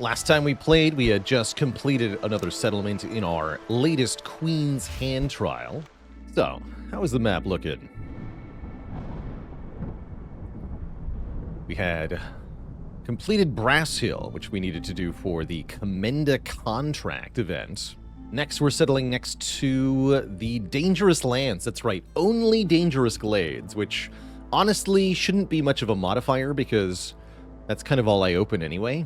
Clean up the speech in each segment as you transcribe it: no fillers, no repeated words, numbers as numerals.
last time we played, we had just completed another settlement in our latest Queen's Hand trial. So, how is the map looking? We had completed Brass Hill, which we needed to do for the Commenda contract event. Next, we're settling next to the Dangerous Lands. That's right, only Dangerous Glades, which honestly shouldn't be much of a modifier because that's kind of all I open anyway.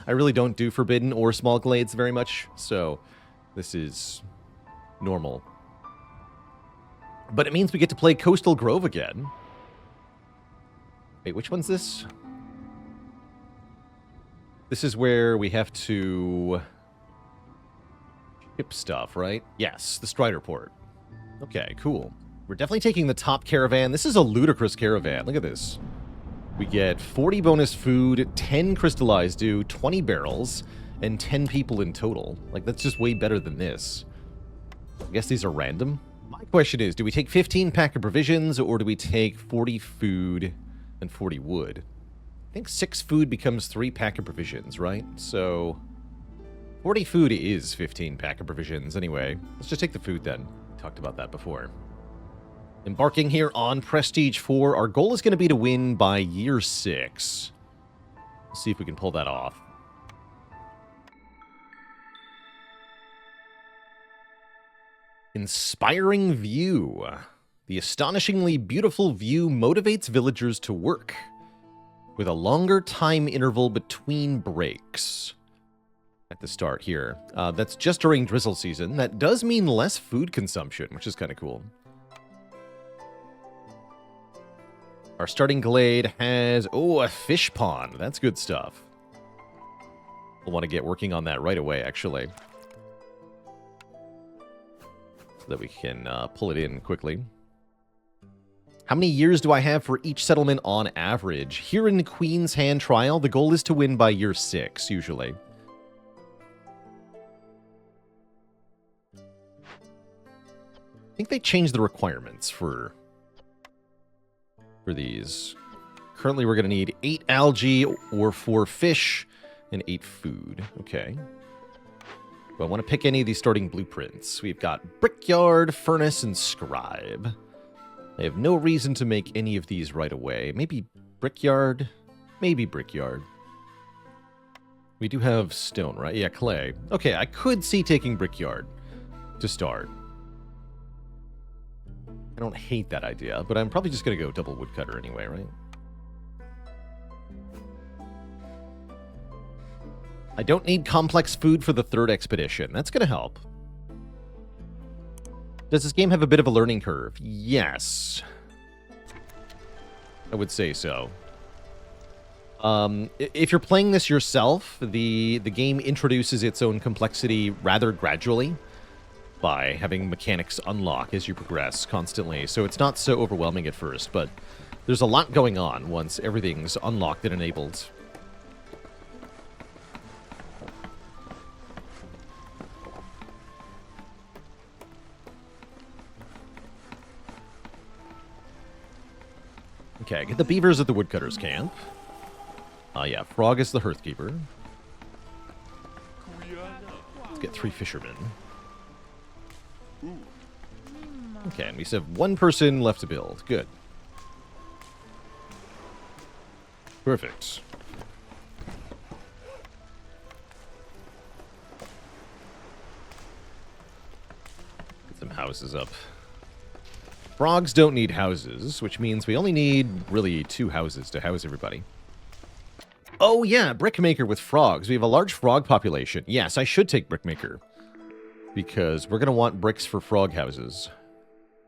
I really don't do Forbidden or Small Glades very much, so this is normal. But it means we get to play Coastal Grove again. Wait, which one's this? This is where we have to ship stuff, right? Yes, the Strider Port. Okay, cool. We're definitely taking the top caravan. This is a ludicrous caravan. Look at this. We get 40 bonus food, 10 crystallized dew, 20 barrels, and 10 people in total. Like, that's just way better than this. I guess these are random. My question is, do we take 15 pack of provisions, or do we take 40 food and 40 wood? I think 6 food becomes 3 pack of provisions, right? So 40 food is 15 pack of provisions. Anyway, let's just take the food then. We talked about that before. Embarking here on Prestige 4. Our goal is going to be to win by year 6. Let's see if we can pull that off. Inspiring view. The astonishingly beautiful view motivates villagers to work, with a longer time interval between breaks. At the start here. That's just during drizzle season. That does mean less food consumption, which is kind of cool. Our starting glade has, a fish pond. That's good stuff. We'll want to get working on that right away, actually. So that we can pull it in quickly. How many years do I have for each settlement on average? Here in the Queen's Hand trial, the goal is to win by year 6, usually. I think they changed the requirements for these. Currently, we're going to need 8 algae or 4 fish and 8 food. Okay. Do I want to pick any of these starting blueprints? We've got Brickyard, Furnace, and Scribe. I have no reason to make any of these right away. Maybe Brickyard? Maybe Brickyard. We do have stone, right? Yeah, clay. Okay, I could see taking Brickyard to start. I don't hate that idea, but I'm probably just going to go double woodcutter anyway, right? I don't need complex food for the 3rd expedition. That's going to help. Does this game have a bit of a learning curve? Yes. I would say so. If you're playing this yourself, the game introduces its own complexity rather gradually, by having mechanics unlock as you progress constantly. So it's not so overwhelming at first, but there's a lot going on once everything's unlocked and enabled. Okay, get the beavers at the woodcutters camp. Yeah, Frog is the hearthkeeper. Let's get 3 fishermen. Okay, and we still have 1 person left to build. Good. Perfect. Get some houses up. Frogs don't need houses, which means we only need, really, 2 houses to house everybody. Oh yeah, Brickmaker with frogs. We have a large frog population. Yes, I should take Brickmaker, because we're going to want bricks for frog houses.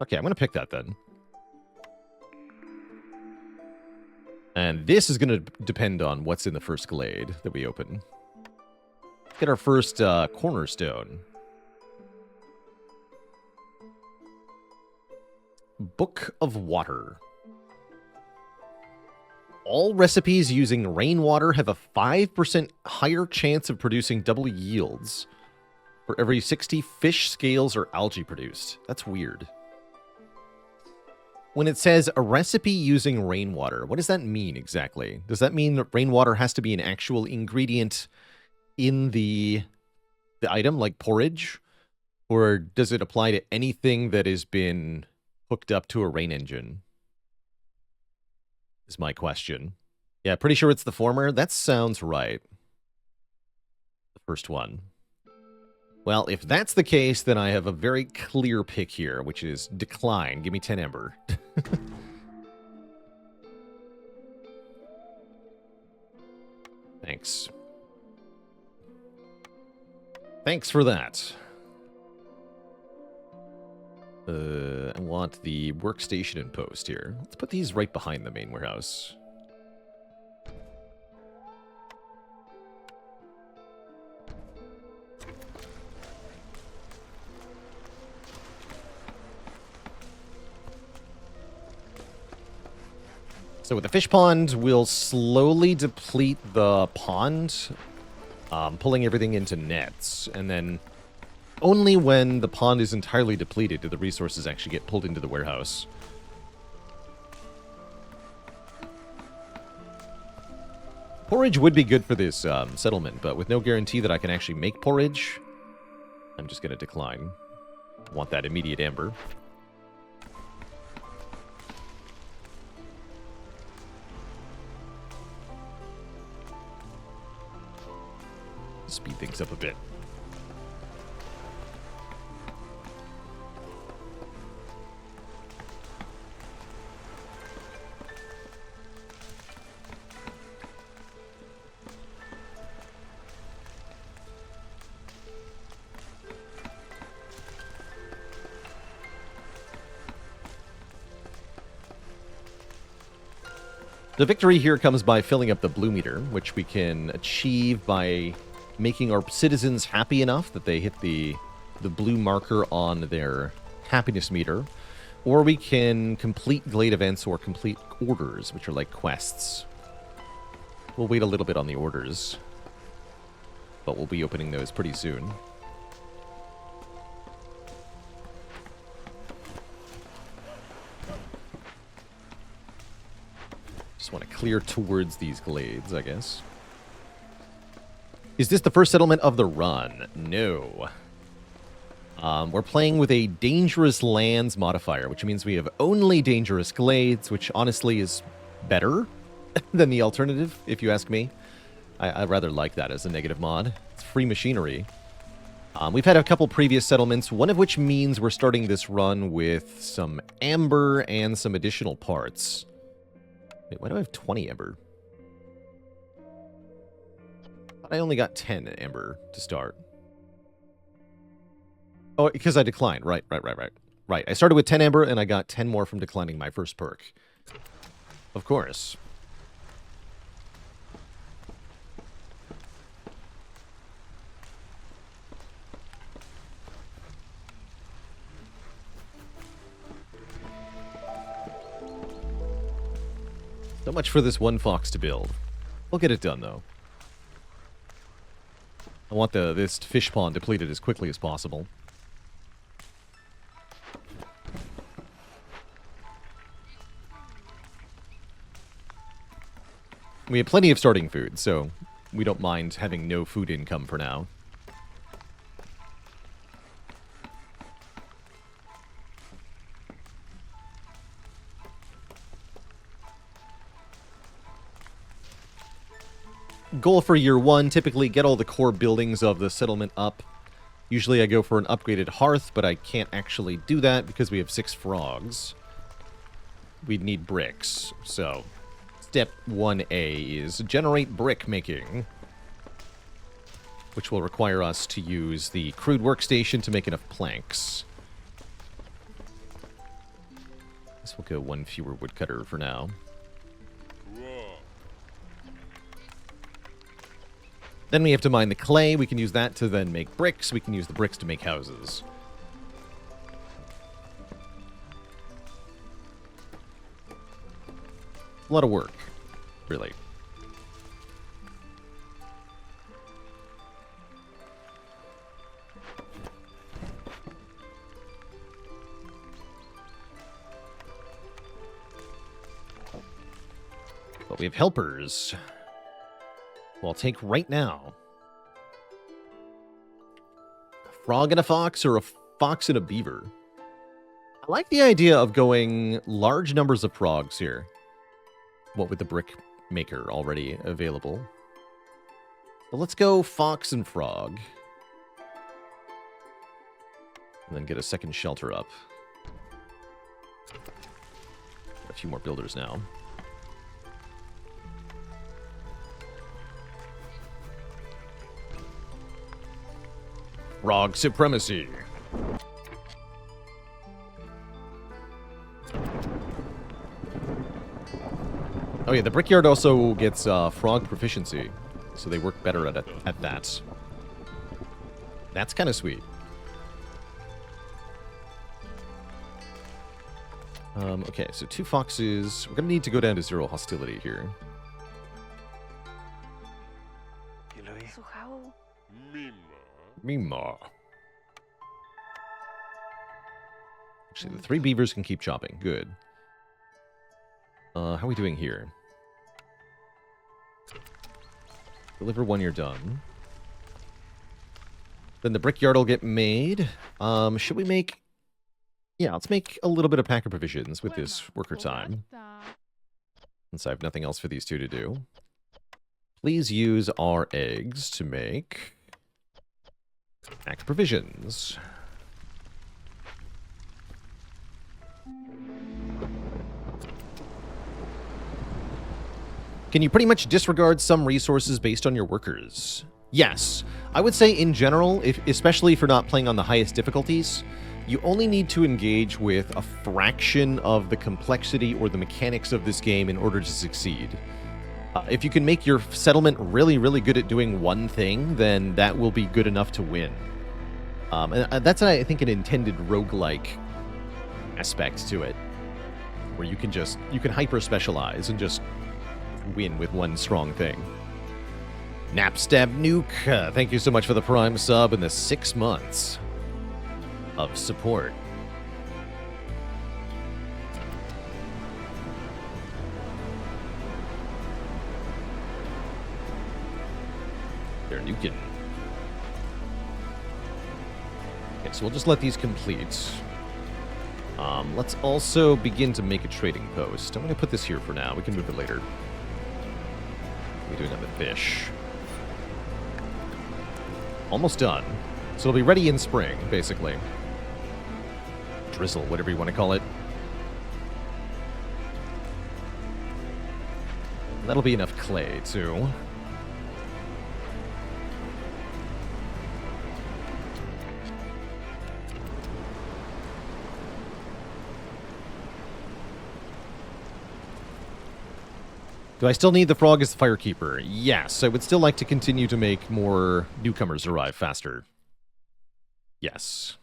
Okay, I'm going to pick that then. And this is going to depend on what's in the first glade that we open. Let's get our first cornerstone. Book of Water. All recipes using rainwater have a 5% higher chance of producing double yields for every 60 fish, scales, or algae produced. That's weird. When it says a recipe using rainwater, what does that mean exactly? Does that mean that rainwater has to be an actual ingredient in the item, like porridge? Or does it apply to anything that has been hooked up to a rain engine? Is my question. Yeah, pretty sure it's the former. That sounds right. The first one. Well, if that's the case, then I have a very clear pick here, which is decline. Give me 10 ember. Thanks. Thanks for that. I want the workstation and post here. Let's put these right behind the main warehouse. So with the fish pond, we'll slowly deplete the pond, pulling everything into nets, and then only when the pond is entirely depleted do the resources actually get pulled into the warehouse. Porridge would be good for this settlement, but with no guarantee that I can actually make porridge, I'm just going to decline. I want that immediate ember. Speed things up a bit. The victory here comes by filling up the blue meter, which we can achieve by making our citizens happy enough that they hit the blue marker on their happiness meter, or we can complete glade events or complete orders, which are like quests. We'll wait a little bit on the orders, but we'll be opening those pretty soon. Just want to clear towards these glades, I guess. Is this the first settlement of the run? No. We're playing with a dangerous lands modifier, which means we have only dangerous glades, which honestly is better than the alternative, if you ask me. I rather like that as a negative mod. It's free machinery. We've had a couple previous settlements, one of which means we're starting this run with some amber and some additional parts. Wait, why do I have 20 amber? I only got 10 amber to start. Oh, because I declined. Right. Right, I started with 10 amber, and I got 10 more from declining my first perk. Of course. So much for this one fox to build. We'll get it done, though. I want this fish pond depleted as quickly as possible. We have plenty of starting food, so we don't mind having no food income for now. Goal for year one, typically get all the core buildings of the settlement up. Usually I go for an upgraded hearth, but I can't actually do that because we have 6 frogs. We'd need bricks, so step 1A is generate brick making, which will require us to use the crude workstation to make enough planks. This will go 1 fewer woodcutter for now. Then we have to mine the clay. We can use that to then make bricks. We can use the bricks to make houses. A lot of work, really. But we have helpers. Well, I'll take right now. frog and a fox or a fox and a beaver? I like the idea of going large numbers of frogs here. What with the brick maker already available. But let's go fox and frog. And then get a second shelter up. A few more builders now. Frog supremacy. Oh yeah, the brickyard also gets frog proficiency, so they work better at that. That's kind of sweet. Okay, so 2 foxes. We're gonna need to go down to 0 hostility here. Mima. Actually, the 3 beavers can keep chopping. Good. How are we doing here? Deliver 1, you're done. Then the brickyard will get made. Should we make... Yeah, let's make a little bit of packer provisions with this worker time. Since I have nothing else for these 2 to do. Please use our eggs to make... packer provisions. Can you pretty much disregard some resources based on your workers? Yes. I would say in general, especially if you're not playing on the highest difficulties, you only need to engage with a fraction of the complexity or the mechanics of this game in order to succeed. If you can make your settlement really, really good at doing one thing, then that will be good enough to win. And that's, I think, an intended roguelike aspect to it, where you can hyper-specialize and just win with one strong thing. Napstab Nuke, thank you so much for the Prime sub and the 6 months of support. They're nuking. Okay, so we'll just let these complete. Let's also begin to make a trading post. I'm going to put this here for now. We can move it later. We're doing on the fish. Almost done. So it'll be ready in spring, basically. Drizzle, whatever you want to call it. That'll be enough clay, too. Do I still need the frog as the firekeeper? Yes, I would still like to continue to make more newcomers arrive faster. Yes.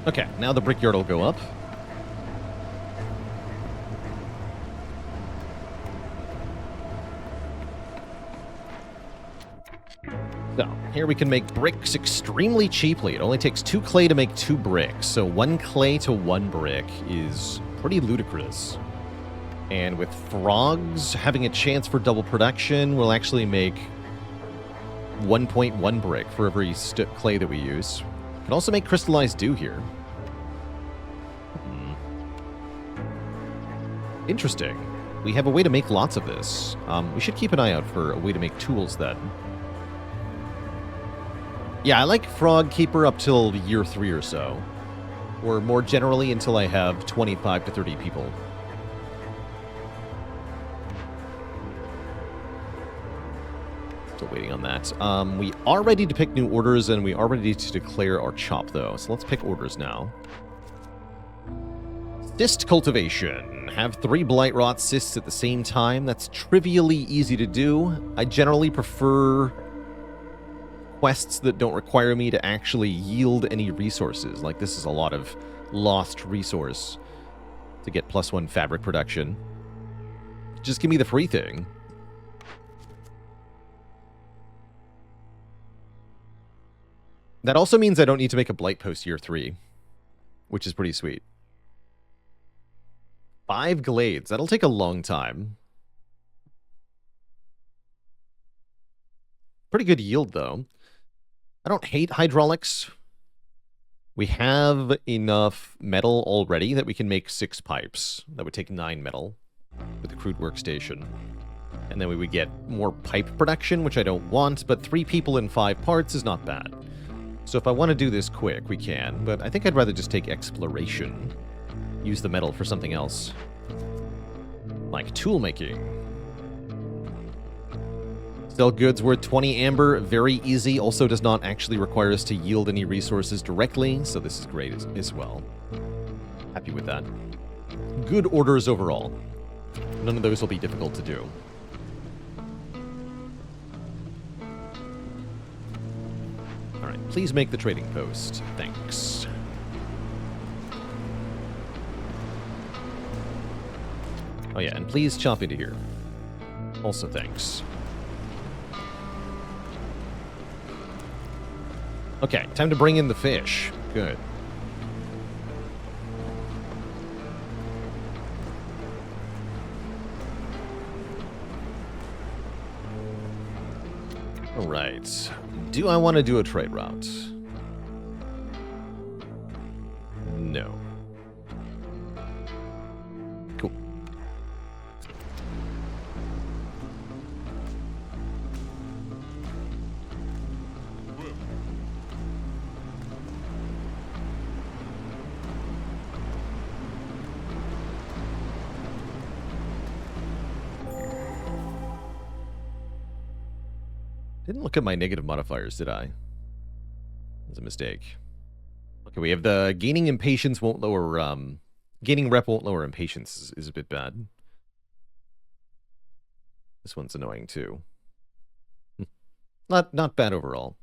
Okay, now the brickyard will go up. So, here we can make bricks extremely cheaply. It only takes 2 clay to make 2 bricks. So 1 clay to 1 brick is pretty ludicrous. And with frogs having a chance for double production, we'll actually make 1.1 brick for every clay that we use. We can also make crystallized dew here. Interesting. We have a way to make lots of this. We should keep an eye out for a way to make tools then. Yeah, I like Frog Keeper up till year 3 or so. Or more generally until I have 25 to 30 people. Still waiting on that. We are ready to pick new orders, and we are ready to declare our chop, though. So let's pick orders now. Cyst cultivation. Have 3 blight rot cysts at the same time. That's trivially easy to do. I generally prefer quests that don't require me to actually yield any resources. Like, this is a lot of lost resource to get +1 fabric production. Just give me the free thing. That also means I don't need to make a blight post year 3, which is pretty sweet. 5 glades. That'll take a long time. Pretty good yield, though. I don't hate hydraulics. We have enough metal already that we can make 6 pipes. That would take 9 metal with the crude workstation. And then we would get more pipe production, which I don't want, but 3 people in 5 parts is not bad. So if I want to do this quick, we can, but I think I'd rather just take exploration. Use the metal for something else. Like tool making. Sell goods worth 20 amber, very easy. Also does not actually require us to yield any resources directly, so this is great as well. Happy with that. Good orders overall. None of those will be difficult to do. Alright, please make the trading post. Thanks. Oh yeah, and please chop into here. Also thanks. Okay, time to bring in the fish. Good. Alright. Do I want to do a trade route? No. Cool. Didn't look at my negative modifiers, did I? That's a mistake. Okay, we have the gaining impatience won't lower, gaining rep won't lower impatience is a bit bad. This one's annoying too. Not bad overall.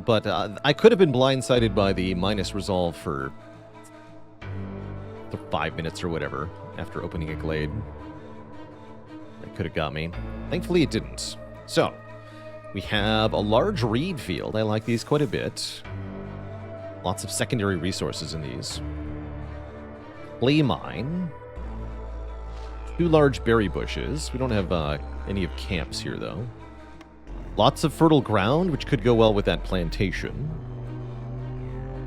But I could have been blindsided by the minus resolve for 5 minutes or whatever after opening a glade. That could have got me. Thankfully it didn't. So, we have a large reed field. I like these quite a bit. Lots of secondary resources in these. Clay mine. 2 large berry bushes. We don't have any of camps here, though. Lots of fertile ground, which could go well with that plantation.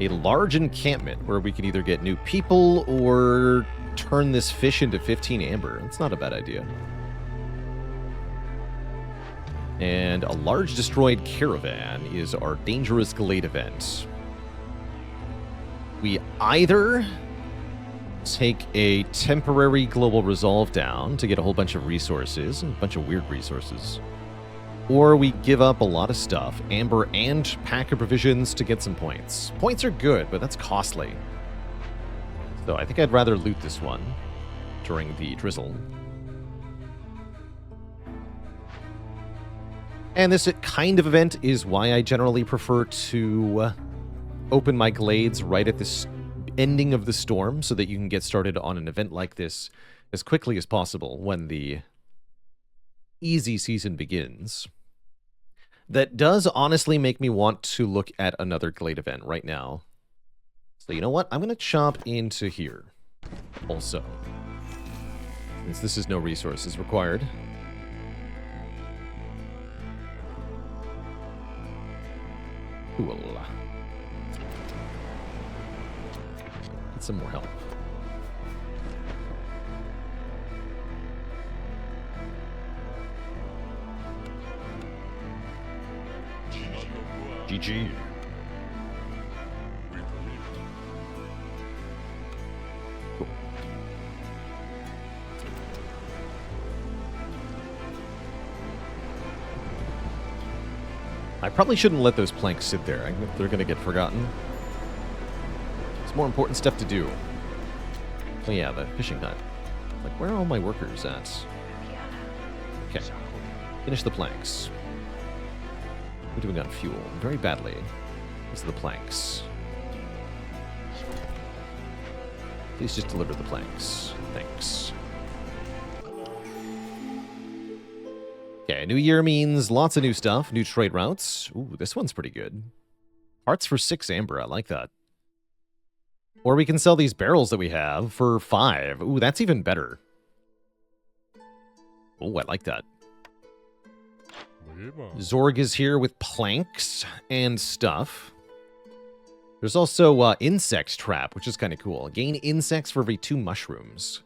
A large encampment where we could either get new people or turn this fish into 15 amber. That's not a bad idea. And a large destroyed caravan is our dangerous glade event. We either take a temporary global resolve down to get a whole bunch of resources, a bunch of weird resources, or we give up a lot of stuff, amber and pack of provisions to get some points. Points are good, but that's costly. So I think I'd rather loot this one during the drizzle. And this kind of event is why I generally prefer to open my glades right at the ending of the storm so that you can get started on an event like this as quickly as possible when the easy season begins. That does honestly make me want to look at another glade event right now. So you know what? I'm going to chop into here also, since this is no resources required. Cool. Get some more help. GG. Cool. I probably shouldn't let those planks sit there. They're going to get forgotten. There's more important stuff to do. Oh yeah, the fishing hut. Like, where are all my workers at? Okay. Finish the planks. We're doing on fuel. Very badly. These are the planks. Please just deliver the planks. Thanks. Okay, new year means lots of new stuff. New trade routes. Ooh, this one's pretty good. Parts for 6 amber. I like that. Or we can sell these barrels that we have for 5. Ooh, that's even better. Oh, I like that. Zorg is here with planks and stuff. There's also insect trap, which is kind of cool. Gain insects for every 2 mushrooms.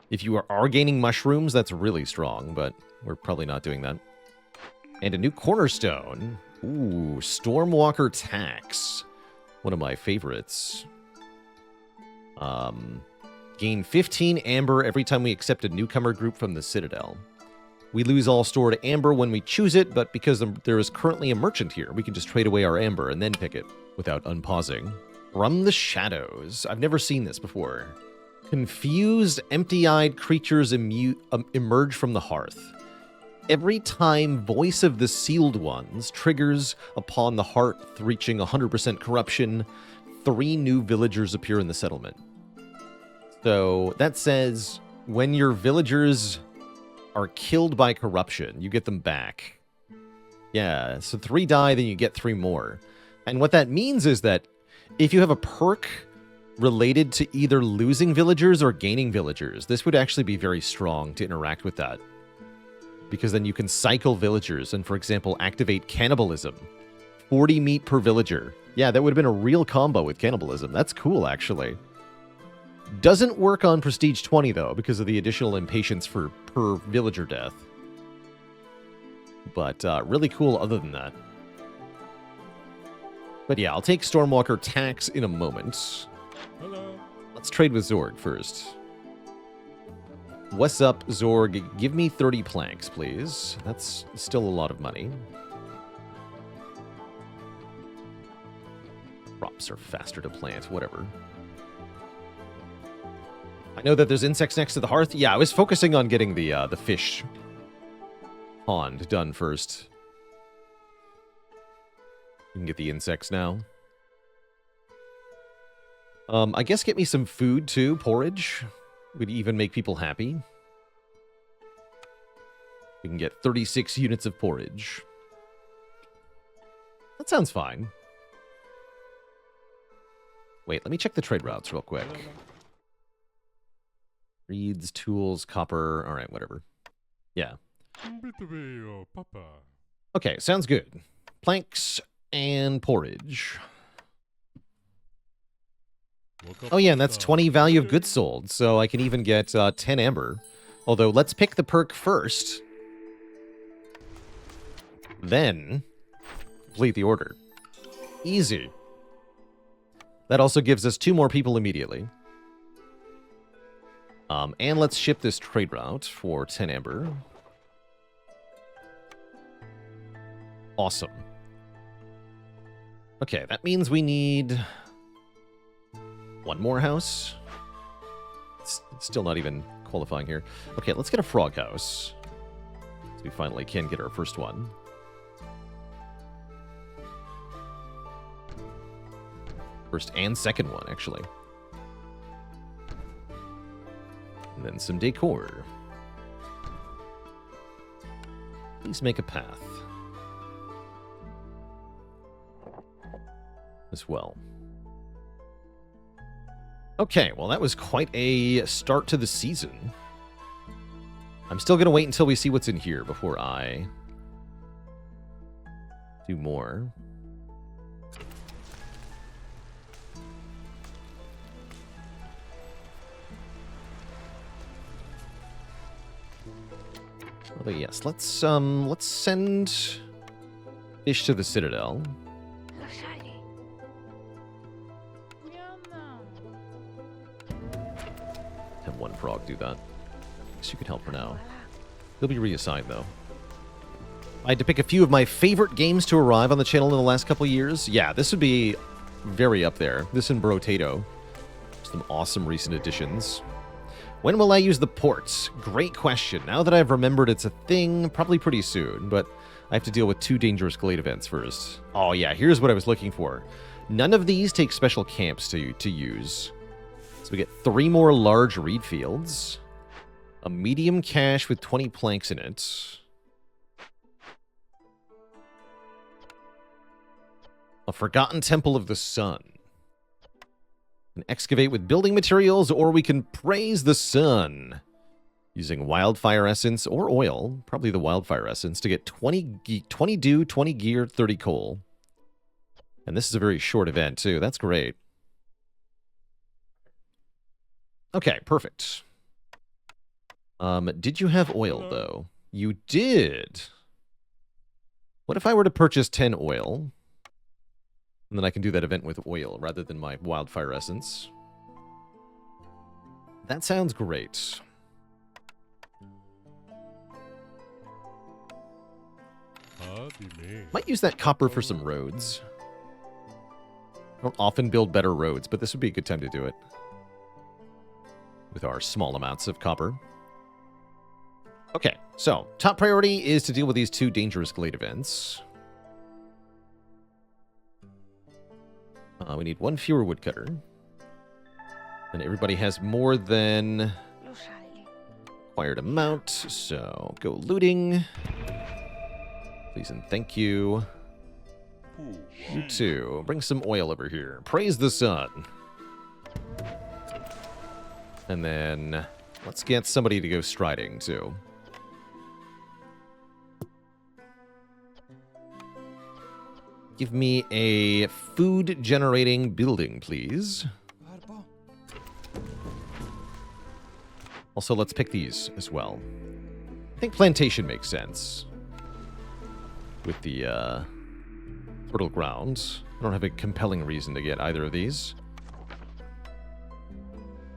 If you are gaining mushrooms, that's really strong, but we're probably not doing that. And a new cornerstone. Ooh, Stormwalker Tax. One of my favorites. Gain 15 amber every time we accept a newcomer group from the Citadel. We lose all stored amber when we choose it, but because there is currently a merchant here, we can just trade away our amber and then pick it without unpausing. From the shadows. I've never seen this before. Confused, empty-eyed creatures emerge from the hearth. Every time Voice of the Sealed Ones triggers upon the hearth reaching 100% corruption, 3 new villagers appear in the settlement. So that says when your villagers are killed by corruption, you get them back. Yeah, so 3 die, then you get 3 more. And what that means is that if you have a perk related to either losing villagers or gaining villagers, this would actually be very strong to interact with that. Because then you can cycle villagers and, for example, activate cannibalism. 40 meat per villager. Yeah, that would have been a real combo with cannibalism. That's cool, actually. Doesn't work on Prestige 20, though, because of the additional impatience per villager death. But really cool other than that. But yeah, I'll take Stormwalker Tax in a moment. Hello. Let's trade with Zorg first. What's up, Zorg? Give me 30 planks, please. That's still a lot of money. Crops are faster to plant, whatever. I know that there's insects next to the hearth. Yeah, I was focusing on getting the fish pond done first. You can get the insects now. I guess get me some food, too. Porridge would even make people happy. We can get 36 units of porridge. That sounds fine. Wait, let me check the trade routes real quick. Reeds, tools, copper. All right, whatever. Yeah. Okay, sounds good. Planks and porridge. Oh yeah, and that's 20 value of goods sold, so I can even get 10 amber. Although, let's pick the perk first. Then, complete the order. Easy. That also gives us 2 more people immediately. And let's ship this trade route for 10 amber. Awesome. Okay, that means we need 1 more house. It's still not even qualifying here. Okay, let's get a frog house. So we finally can get our first one. First and second one, actually. And then some decor. Please make a path. As well. Okay, well that was quite a start to the season. I'm still going to wait until we see what's in here before I do more. Although yes, let's send fish to the Citadel. Have 1 frog do that. Guess you can help for now. He'll be reassigned though. I had to pick a few of my favorite games to arrive on the channel in the last couple years. Yeah, this would be very up there. This and Brotato. Some awesome recent additions. When will I use the ports? Great question. Now that I've remembered it's a thing, probably pretty soon, but I have to deal with 2 dangerous glade events first. Oh yeah, here's what I was looking for. None of these take special camps to use. So we get 3 more large reed fields, a medium cache with 20 planks in it, A forgotten temple of the sun. We can excavate with building materials, or we can praise the sun. Using wildfire essence or oil, probably the wildfire essence, to get 20 dew, 20 gear, 30 coal. And this is a very short event, too. That's great. Okay, perfect. Did you have oil, though? You did. What if I were to purchase 10 oil? And then I can do that event with oil rather than my wildfire essence. That sounds great. Might use that copper for some roads. I don't often build better roads, but this would be a good time to do it. With our small amounts of copper. Okay, so top priority is to deal with these 2 dangerous glade events. We need 1 fewer woodcutter. And everybody has more than required amount, so go looting. Please and thank you. You too. Bring some oil over here. Praise the sun. And then let's get somebody to go striding too. Give me a food-generating building, please. Also, let's pick these as well. I think plantation makes sense. With the fertile grounds. I don't have a compelling reason to get either of these.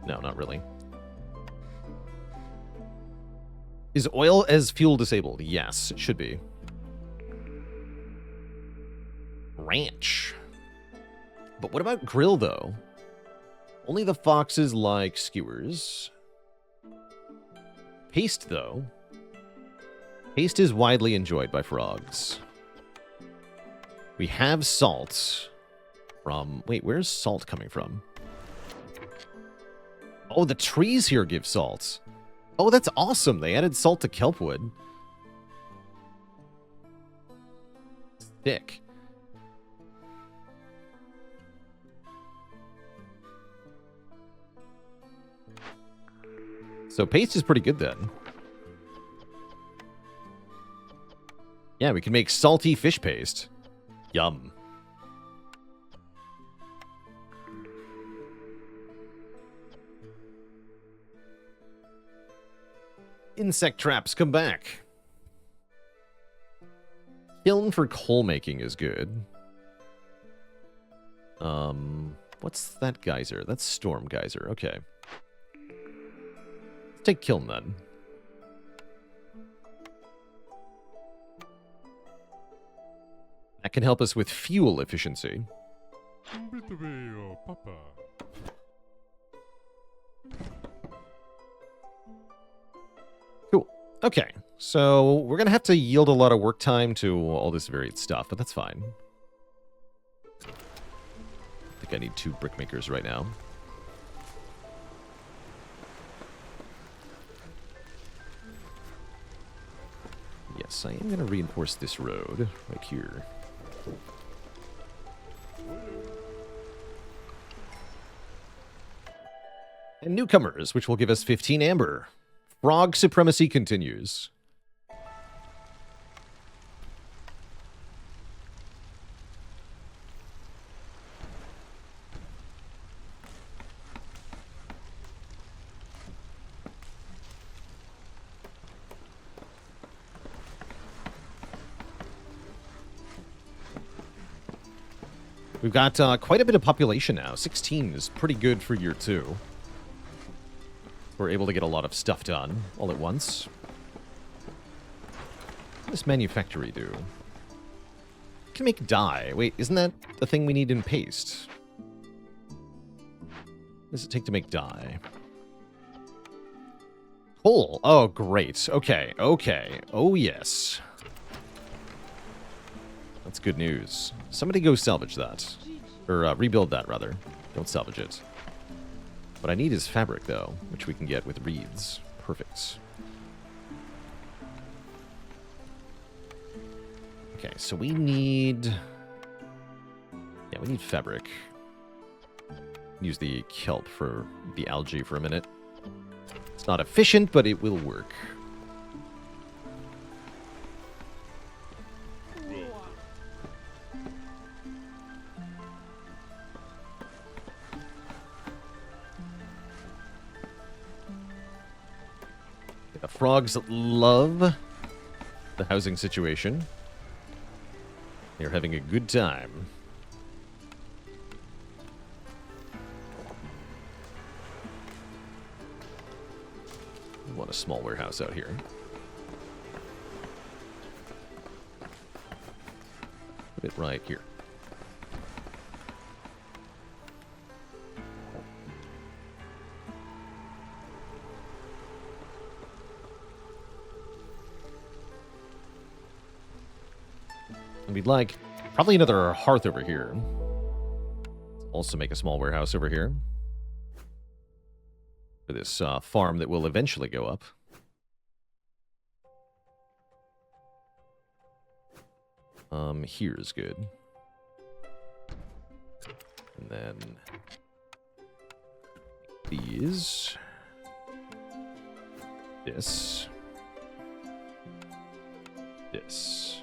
No, not really. Is oil as fuel disabled? Yes, it should be. Ranch. But what about grill, though? Only the foxes like skewers. Paste, though. Paste is widely enjoyed by frogs. We have salt from... Wait, where's salt coming from? Oh, the trees here give salt. Oh, that's awesome. They added salt to kelpwood. Thick. So paste is pretty good then. Yeah, we can make salty fish paste. Yum. Insect traps, come back. Kiln for coal making is good. What's that geyser? That's storm geyser. Okay. Let's take kiln then. That can help us with fuel efficiency. Cool. Okay, so we're going to have to yield a lot of work time to all this varied stuff, but that's fine. I think I need 2 brickmakers right now. Yes, I am going to reinforce this road right here. And newcomers, which will give us 15 amber. Frog supremacy continues. We've got quite a bit of population now. 16 is pretty good for year 2. We're able to get a lot of stuff done all at once. What does manufactory do? It can make dye. Wait, isn't that the thing we need in paste? What does it take to make dye? Coal. Oh, great. Okay, okay. Oh, yes. That's good news. Somebody go salvage that. Or rebuild that, rather. Don't salvage it. What I need is fabric, though, which we can get with reeds. Perfect. Okay, so we need Yeah, we need fabric. Use the kelp for the algae for a minute. It's not efficient, but it will work. The frogs love the housing situation. They're having a good time. We want a small warehouse out here. Put it right here. And we'd like probably another hearth over here. Also make a small warehouse over here. For this farm that will eventually go up. Here's good. And then these. This. This.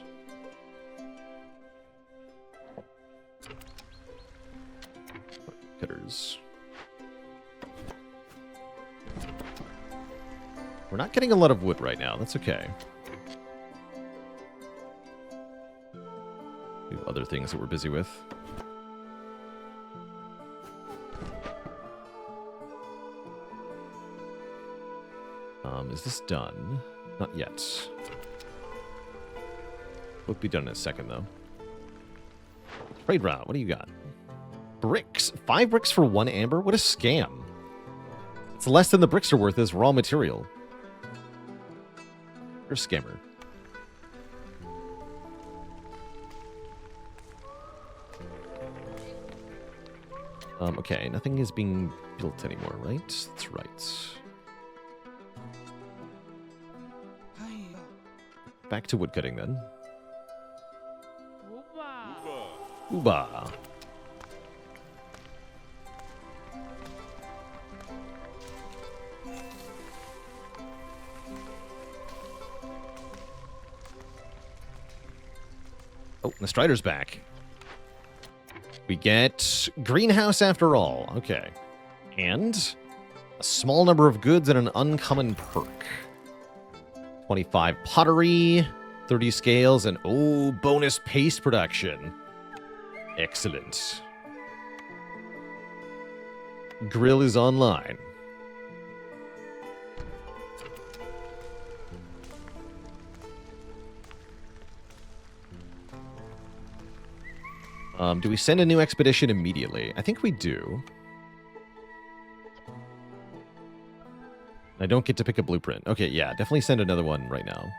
Cutters. We're not getting a lot of wood right now. That's okay. We have other things that we're busy with. Is this done? Not yet. Will be done in a second, though. Trade route. What do you got? Bricks. 5 bricks for 1 amber? What a scam. It's less than the bricks are worth as raw material. You're a scammer. Okay, nothing is being built anymore, right? That's right. Back to woodcutting, then. Ooba. Oh, the Strider's back. We get greenhouse after all. Okay. And a small number of goods and an uncommon perk. 25 pottery, 30 scales, and oh, bonus paste production. Excellent. Grill is online. Do we send a new expedition immediately? I think we do. I don't get to pick a blueprint. Okay, yeah, definitely send another one right now.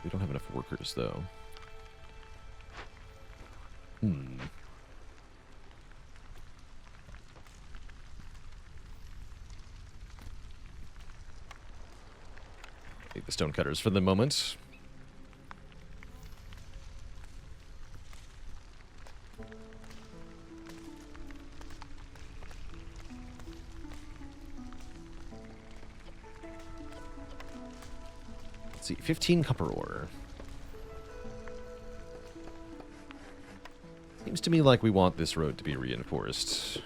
We don't have enough workers, though. Take the stonecutters for the moment. Let's see, 15 copper ore. Seems to me like we want this road to be reinforced.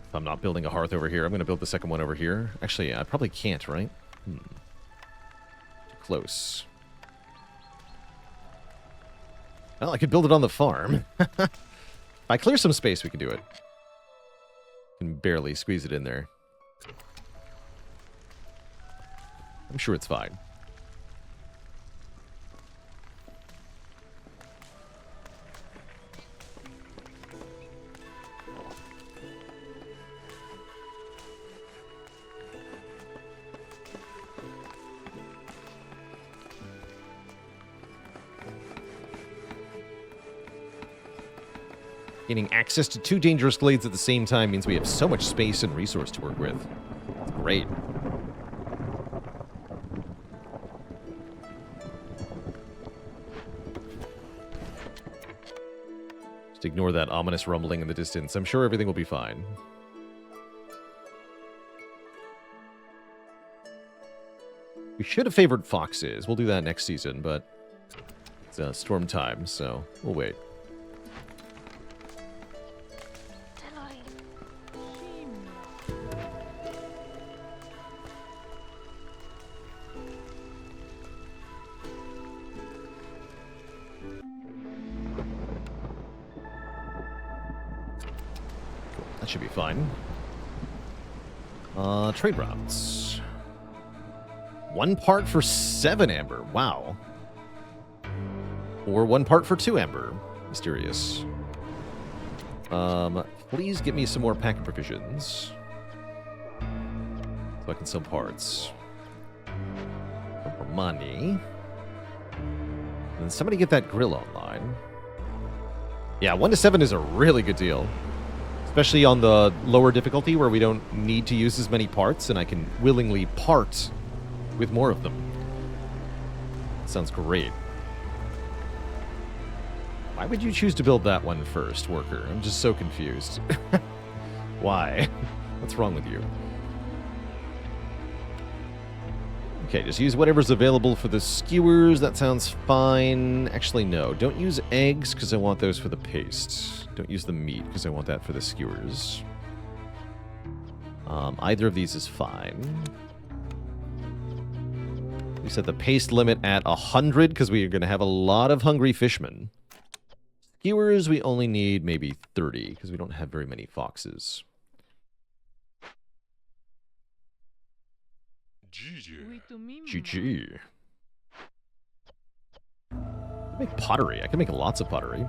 If I'm not building a hearth over here, I'm going to build the second one over here. Actually, I probably can't, right? Too close. Well, I could build it on the farm. If I clear some space, we can do it. Can barely squeeze it in there. I'm sure it's fine. Gaining access to 2 dangerous glades at the same time means we have so much space and resource to work with. It's great. Just ignore that ominous rumbling in the distance. I'm sure everything will be fine. We should have favored foxes. We'll do that next season, but it's storm time, so we'll wait. That should be fine. Trade routes. 1 part for 7 amber. Wow. Or 1 part for 2 amber. Mysterious. Please get me some more pack of provisions. So I can sell parts. More money. And then somebody get that grill online. Yeah, 1 to 7 is a really good deal. Especially on the lower difficulty where we don't need to use as many parts and I can willingly part with more of them. Sounds great. Why would you choose to build that one first, worker? I'm just so confused. Why? What's wrong with you? Okay, just use whatever's available for the skewers. That sounds fine. Actually, no. Don't use eggs because I want those for the paste. Don't use the meat because I want that for the skewers. Either of these is fine. We set the paste limit at 100 because we are going to have a lot of hungry fishmen. Skewers, we only need maybe 30 because we don't have very many foxes. GG. Make pottery. I can make lots of pottery.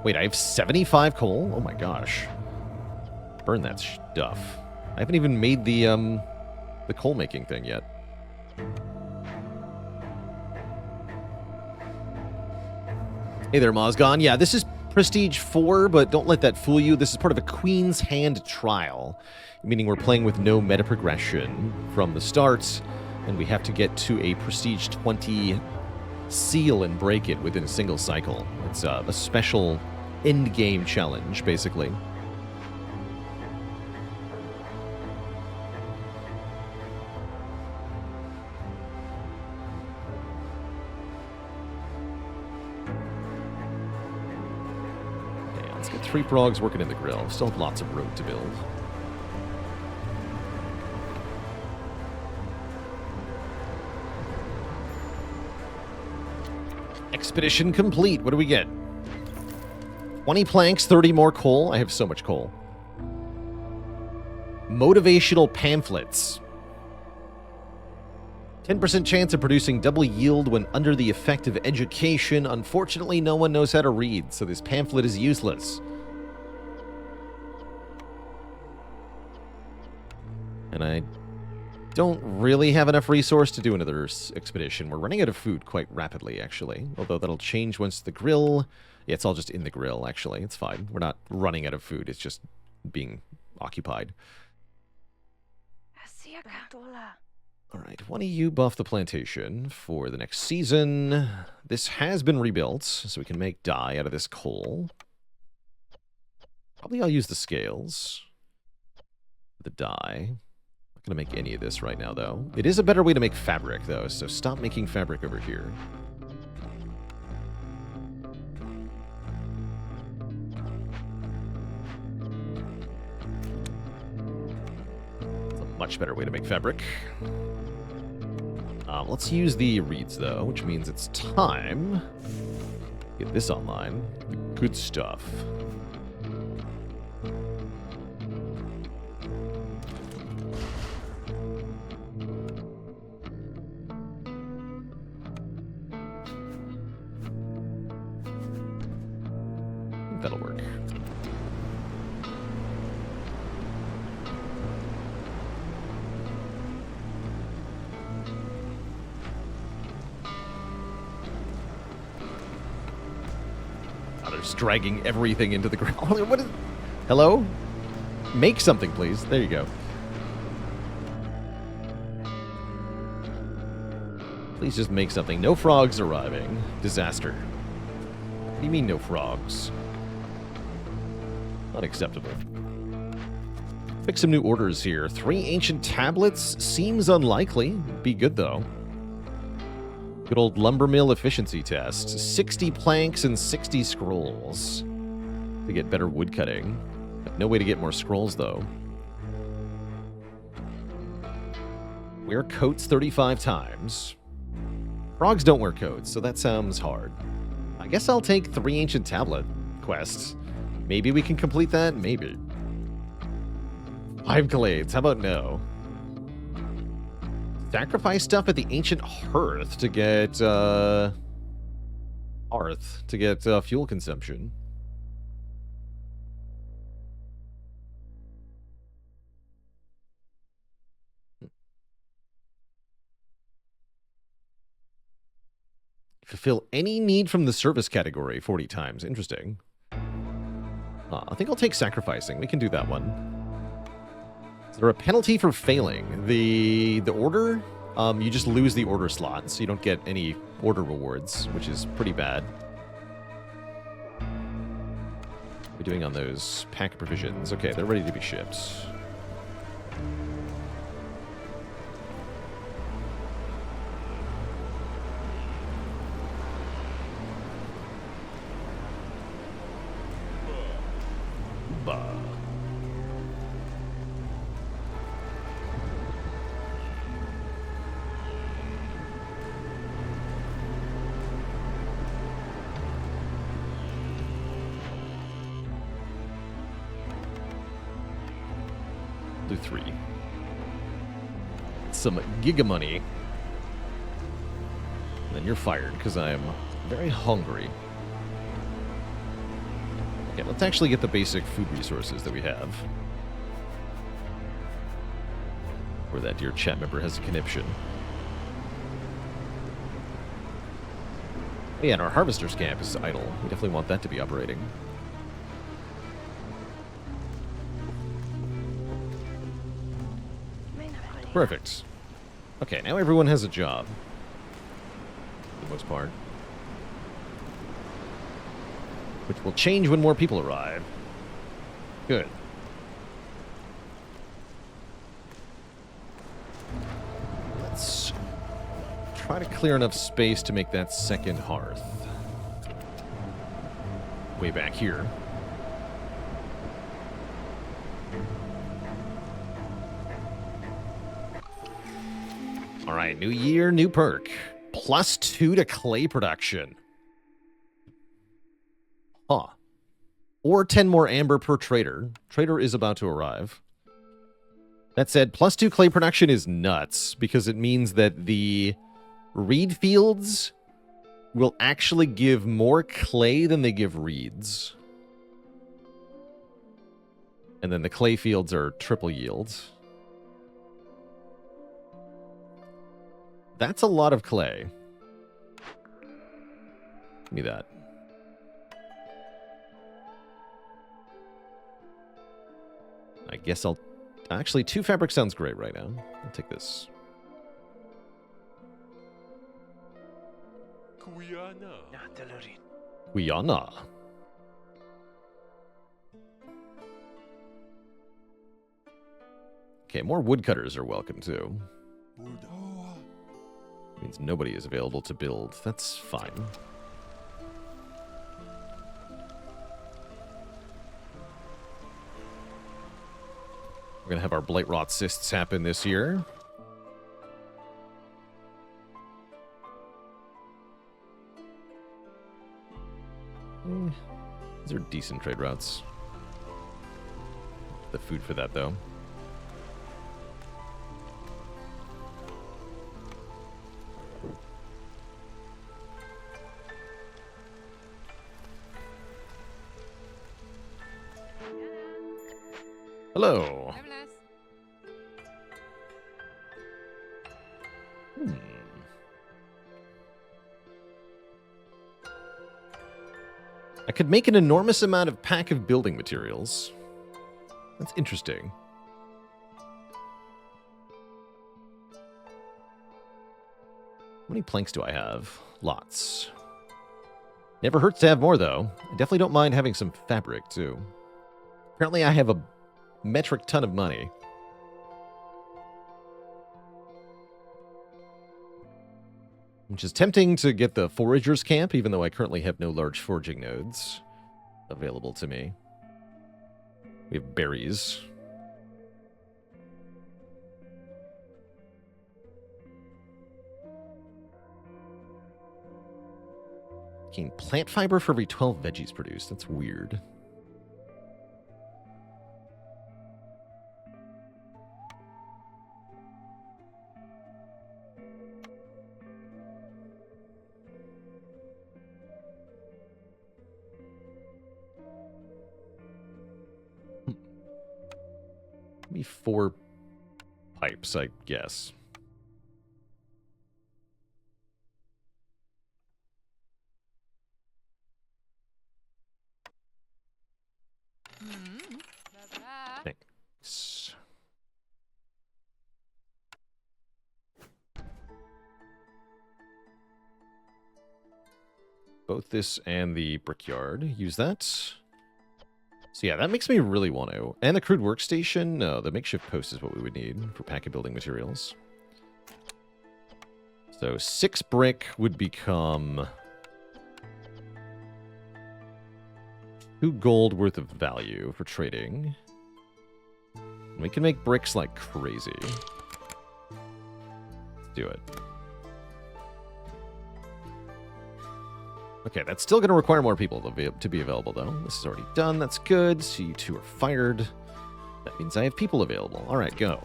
Wait, I have 75 coal? Oh my gosh. Burn that stuff. I haven't even made the coal making thing yet. Hey there, Mozgon. Yeah, this is Prestige 4, but don't let that fool you. This is part of a Queen's Hand trial, meaning we're playing with no meta progression from the start, and we have to get to a Prestige 20 seal and break it within a single cycle. It's a special end-game challenge, basically. Let's get 3 frogs working in the grill. Still have lots of road to build. Expedition complete. What do we get? 20 planks, 30 more coal. I have so much coal. Motivational pamphlets. 10% chance of producing double yield when under the effect of education. Unfortunately, no one knows how to read, so this pamphlet is useless. And I don't really have enough resource to do another expedition. We're running out of food quite rapidly, actually. Although that'll change once the grill... Yeah, it's all just in the grill, actually. It's fine. We're not running out of food. It's just being occupied. Alright, why don't you buff the plantation for the next season? This has been rebuilt, so we can make dye out of this coal. Probably I'll use the scales. The dye. Not gonna make any of this right now, though. It is a better way to make fabric, though, so stop making fabric over here. It's a much better way to make fabric. Let's use the reeds, though, which means it's time to get this online. Good stuff. I think that'll work. they're just dragging everything into the ground. What is... Hello? Make something, please. There you go. Please just make something. No frogs arriving. Disaster. What do you mean no frogs? Unacceptable. Pick some new orders here. 3 ancient tablets seems unlikely. Be good, though. Good old lumber mill efficiency test. 60 planks and 60 scrolls to get better wood cutting. No way to get more scrolls, though. Wear coats 35 times. Frogs don't wear coats, so that sounds hard. I guess I'll take 3 ancient tablet quests. Maybe we can complete that? Maybe. 5 glades. How about no? Sacrifice stuff at the ancient hearth to get, fuel consumption. Fulfill any need from the service category 40 times. Interesting. I think I'll take sacrificing. We can do that one. Is there a penalty for failing? The order? You just lose the order slot, so you don't get any order rewards, which is pretty bad. What are we doing on those pack provisions? Okay, they're ready to be shipped. Do 3. Some giga money. And then you're fired because I am very hungry. Okay, let's actually get the basic food resources that we have. Where that dear chat member has a conniption. Oh, yeah, and our harvester's camp is idle. We definitely want that to be operating. Perfect. Okay, now everyone has a job. For the most part. Which will change when more people arrive. Good. Let's try to clear enough space to make that second hearth. Way back here. All right, new year, new perk. +2 to clay production. Huh. Or 10 more amber per trader. Trader is about to arrive. That said, +2 clay production is nuts because it means that the reed fields will actually give more clay than they give reeds. And then the clay fields are triple yields. That's a lot of clay. Give me that. I guess I'll... Actually, 2 fabric sounds great right now. I'll take this. Guyana. Okay, more woodcutters are welcome too. Means nobody is available to build. That's fine. We're going to have our blight rot cysts happen this year. These are decent trade routes. The food for that, though. Hello. I could make an enormous amount of pack of building materials. That's interesting. How many planks do I have? Lots. Never hurts to have more, though. I definitely don't mind having some fabric, too. Apparently I have a metric ton of money. Which is tempting to get the foragers camp, even though I currently have no large foraging nodes available to me. We have berries. Gain plant fiber for every 12 veggies produced. That's weird. Maybe 4 pipes, I guess. Thanks. Both this and the brickyard. Use that. So yeah, that makes me really want to. And the crude workstation? No, the makeshift post is what we would need for packet building materials. So 6 brick would become 2 gold worth of value for trading. We can make bricks like crazy. Let's do it. Okay, that's still going to require more people to be available, though. This is already done. That's good. So you 2 are fired. That means I have people available. All right, go.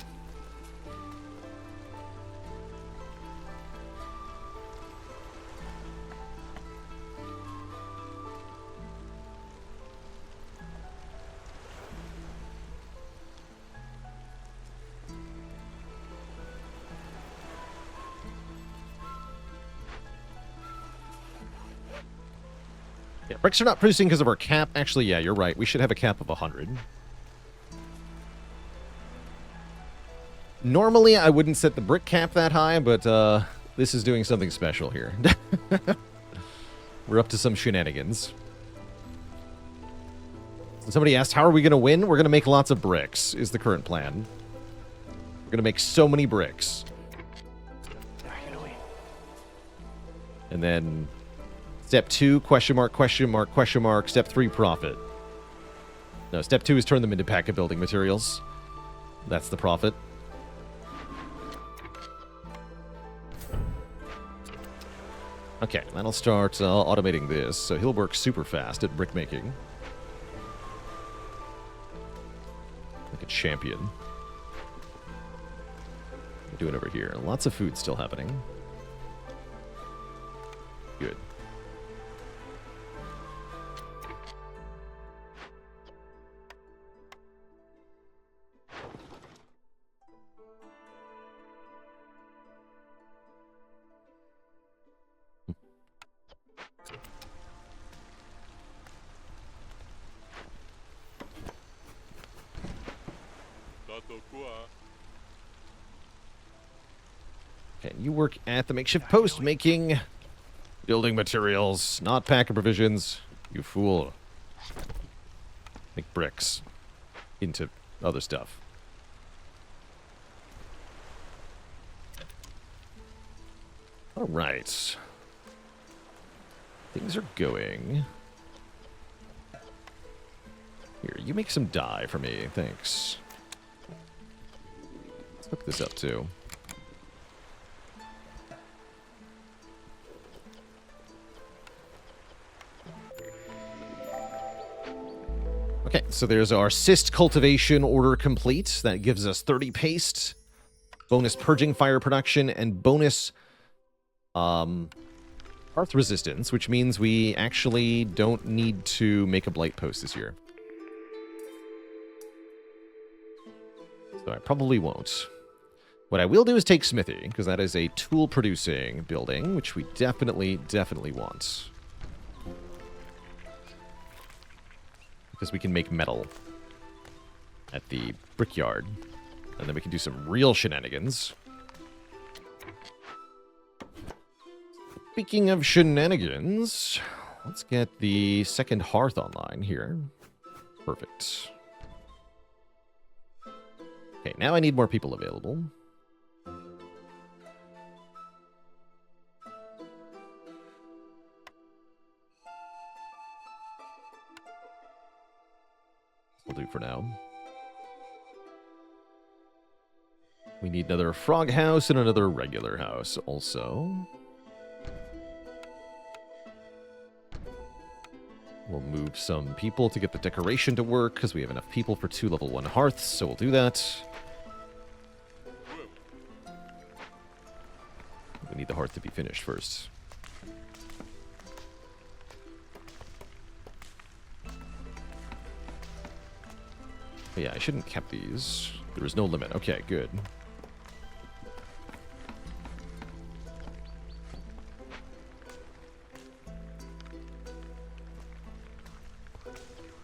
Yeah, bricks are not producing because of our cap. Actually, yeah, you're right. We should have a cap of 100. Normally, I wouldn't set the brick cap that high, but this is doing something special here. We're up to some shenanigans. Somebody asked, how are we going to win? We're going to make lots of bricks, is the current plan. We're going to make so many bricks. And then step 2, question mark, question mark, question mark. Step 3, profit. No, step 2 is turn them into packet building materials. That's the profit. Okay, that'll start automating this, so he'll work super fast at brick making. Like a champion. What are we doing over here? Lots of food still happening. Good. Okay, you work at the makeshift post making building materials, not pack of provisions. You fool. Make bricks into other stuff. All right. Things are going. Here, you make some dye for me. Thanks. Let's hook this up, too. Okay, so there's our cyst cultivation order complete. That gives us 30 paste, bonus purging fire production, and bonus hearth resistance, which means we actually don't need to make a blight post this year. So I probably won't. What I will do is take smithy, because that is a tool-producing building, which we definitely want. because we can make metal at the brickyard. And then we can do some real shenanigans. Speaking of shenanigans, let's get the second hearth online here. Perfect. Okay, now I need more people available. Will do for now. We need another frog house and another regular house also. We'll move some people to get the decoration to work because we have enough people for 2 level 1 hearths, so we'll do that. We need the hearth to be finished first. But yeah, I shouldn't have kept these. There is no limit. Okay, good.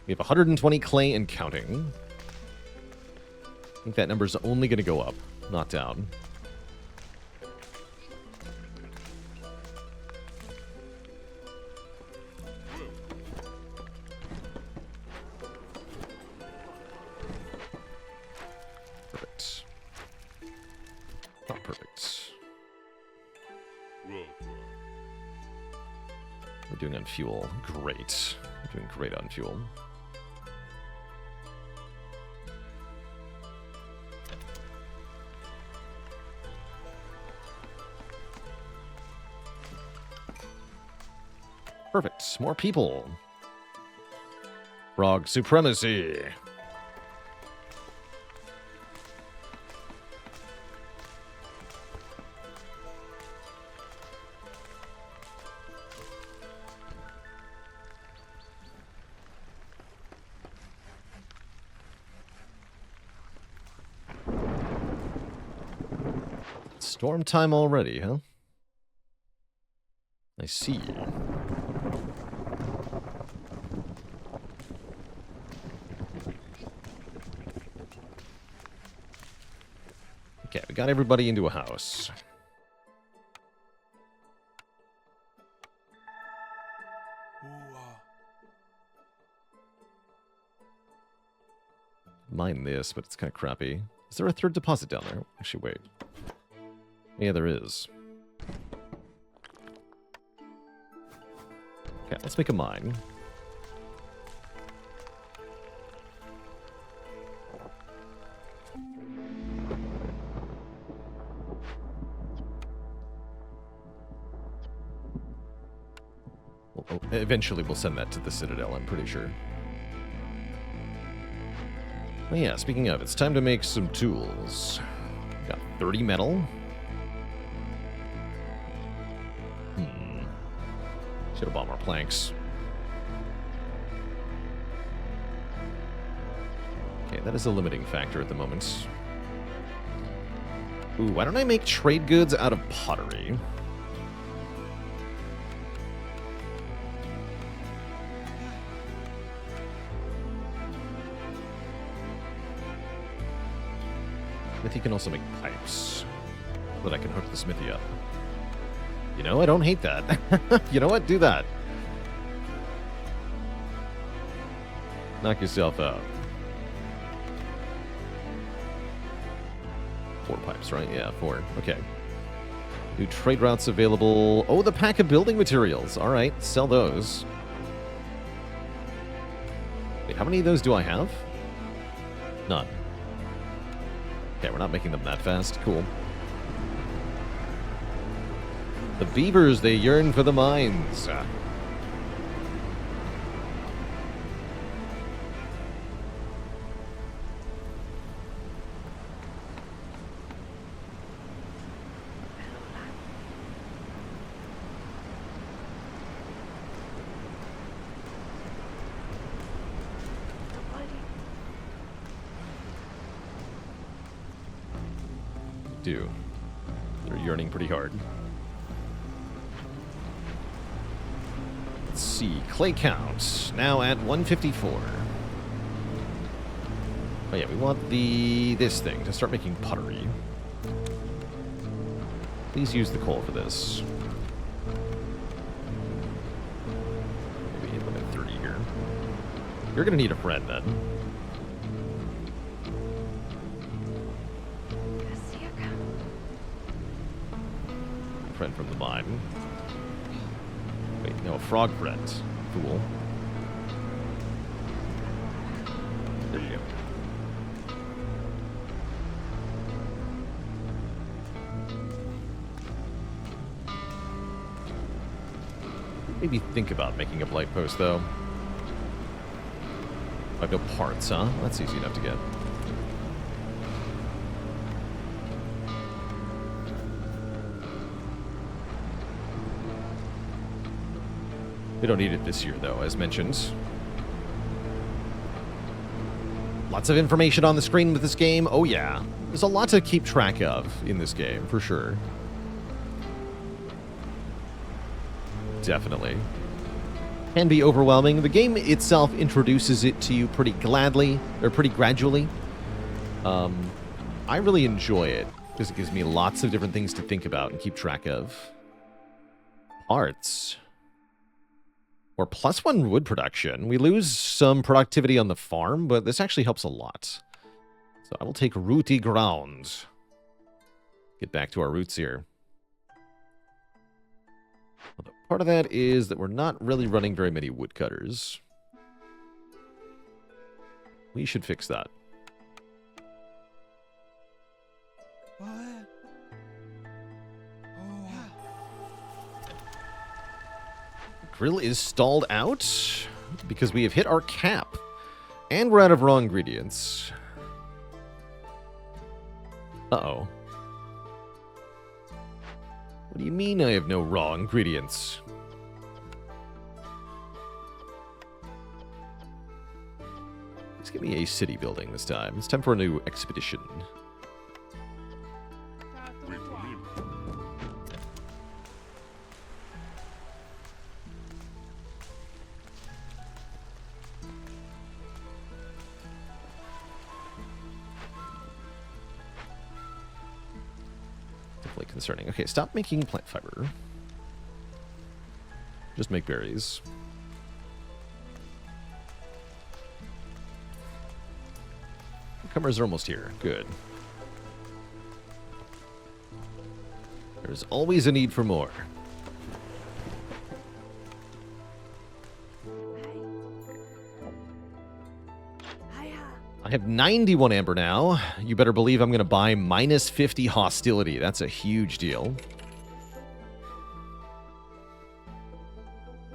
We have 120 clay and counting. I think that number's only going to go up, not down. Perfect. Not perfect. We're doing on fuel. Great. We're doing great on fuel. Perfect. More people. Frog supremacy. Storm time already, huh? I see. Okay, we got everybody into a house. Mine this, but it's kind of crappy. Is there a third deposit down there? Actually, wait. Yeah, there is. Okay, let's make a mine. Well, eventually we'll send that to the Citadel, I'm pretty sure. Oh yeah, speaking of, it's time to make some tools. Got 30 metal. Should have bought more planks. Okay, that is a limiting factor at the moment. Ooh, why don't I make trade goods out of pottery? Smithy can also make pipes so that I can hook the smithy up. You know, I don't hate that. You know what? Do that. Knock yourself out. 4 pipes, right? Yeah, 4. Okay. New trade routes available. Oh, the pack of building materials. All right, sell those. Wait, how many of those do I have? None. Okay, we're not making them that fast. Cool. The beavers, they yearn for the mines. Do. They're yearning pretty hard. Let's see. Clay count. Now at 154. Oh yeah, we want this thing to start making pottery. Please use the coal for this. Maybe limit 30 here. You're gonna need a friend then. Friend from the mine. Wait, no, a frog friend. Fool. There you go. Maybe think about making a blight post, though. I've no parts, huh? That's easy enough to get. We don't need it this year, though, as mentioned. Lots of information on the screen with this game. Oh, yeah. There's a lot to keep track of in this game, for sure. Definitely. Can be overwhelming. The game itself introduces it to you pretty gladly, or pretty gradually. I really enjoy it, because it gives me lots of different things to think about and keep track of. Parts. Or +1 wood production. We lose some productivity on the farm, but this actually helps a lot. So I will take rooty ground. Get back to our roots here. Although part of that is that we're not really running very many woodcutters. We should fix that. Grill is stalled out because we have hit our cap. And we're out of raw ingredients. Uh-oh. What do you mean I have no raw ingredients? Let's give me a city building this time. It's time for a new expedition. Concerning. Okay, stop making plant fiber. Just make berries. Newcomers are almost here. Good. There's always a need for more. I have 91 amber now. You better believe I'm going to buy -50 hostility. That's a huge deal.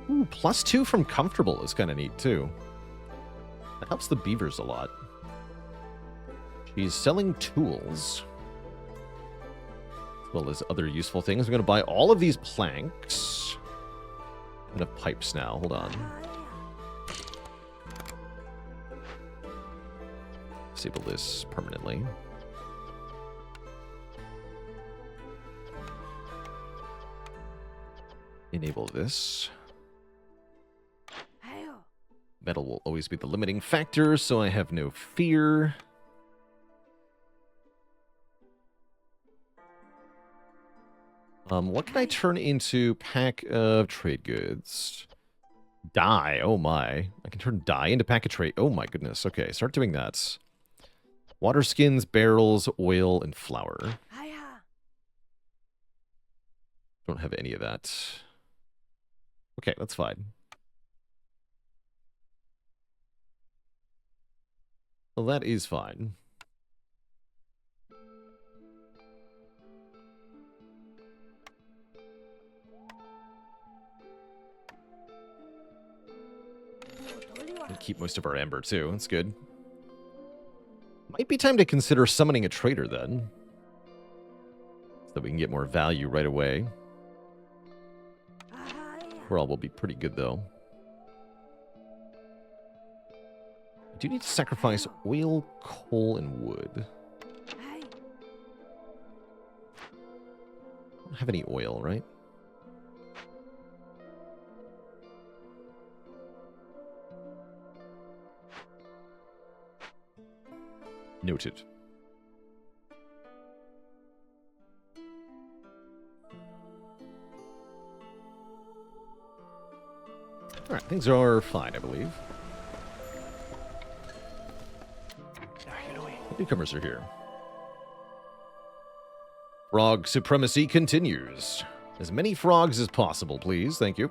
Ooh, +2 from comfortable is kind of neat, too. That helps the beavers a lot. She's selling tools. As well as other useful things. I'm going to buy all of these planks. Enough pipes now. Hold on. Disable this permanently. Enable this. Metal will always be the limiting factor, so I have no fear. What can I turn into pack of trade goods? Dye, oh my. I can turn dye into pack of trade. Oh my goodness. Okay, start doing that. Water skins, barrels, oil, and flour. Don't have any of that. Okay, that's fine. Well, that is fine. And keep most of our amber, too. That's good. Might be time to consider summoning a trader, then. So that we can get more value right away. Overall, will be pretty good, though. I do need to sacrifice oil, coal, and wood. I don't have any oil, right? Noted. Alright, things are fine, I believe. Newcomers are here. Frog supremacy continues. As many frogs as possible, please. Thank you.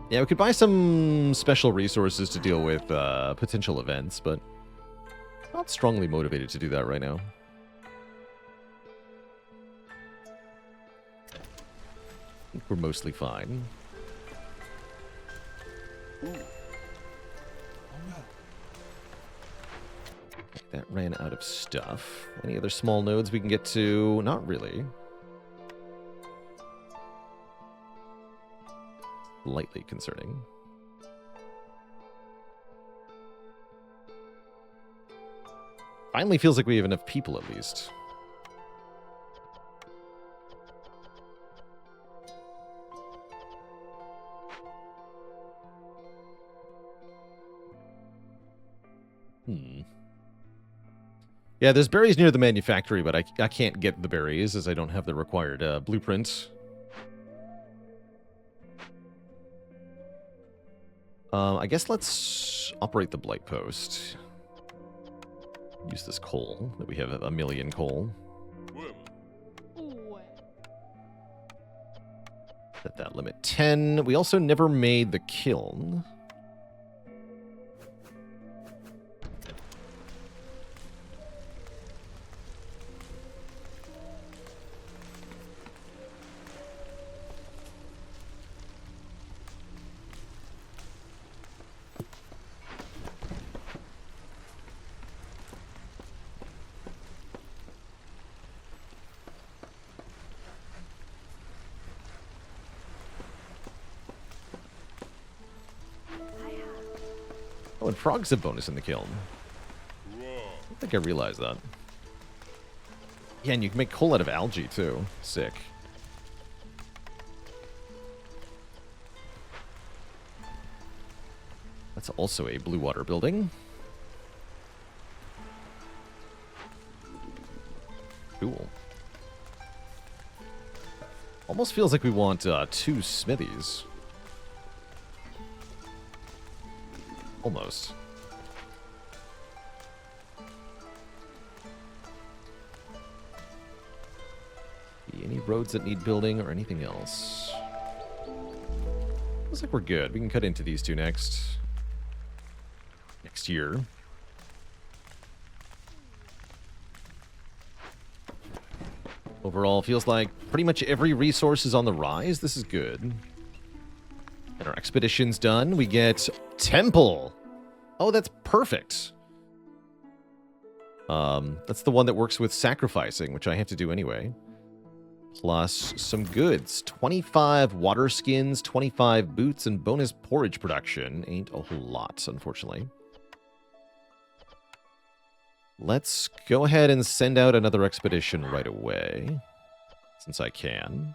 Yeah, we could buy some special resources to deal with potential events, but not strongly motivated to do that right now. I think we're mostly fine. That ran out of stuff. Any other small nodes we can get to? Not really. Lightly concerning. Finally feels like we have enough people at least. Yeah, there's berries near the manufactory, but I can't get the berries as I don't have the required blueprint. I guess let's operate the blight post. Use this coal, that we have 1 million coal. Set that limit 10. We also never made the kiln. Oh, and frogs have bonus in the kiln. I don't think I realized that. Yeah, and you can make coal out of algae, too. Sick. That's also a blue water building. Cool. Almost feels like we want 2 smithies. Almost. Any roads that need building or anything else? Looks like we're good. We can cut into these 2 next year. Overall, feels like pretty much every resource is on the rise. This is good. And our expedition's done. We get Temple. Oh, that's perfect. That's the one that works with sacrificing, which I have to do anyway. Plus some goods. 25 water skins, 25 boots, and bonus porridge production. Ain't a whole lot, unfortunately. Let's go ahead and send out another expedition right away, since I can.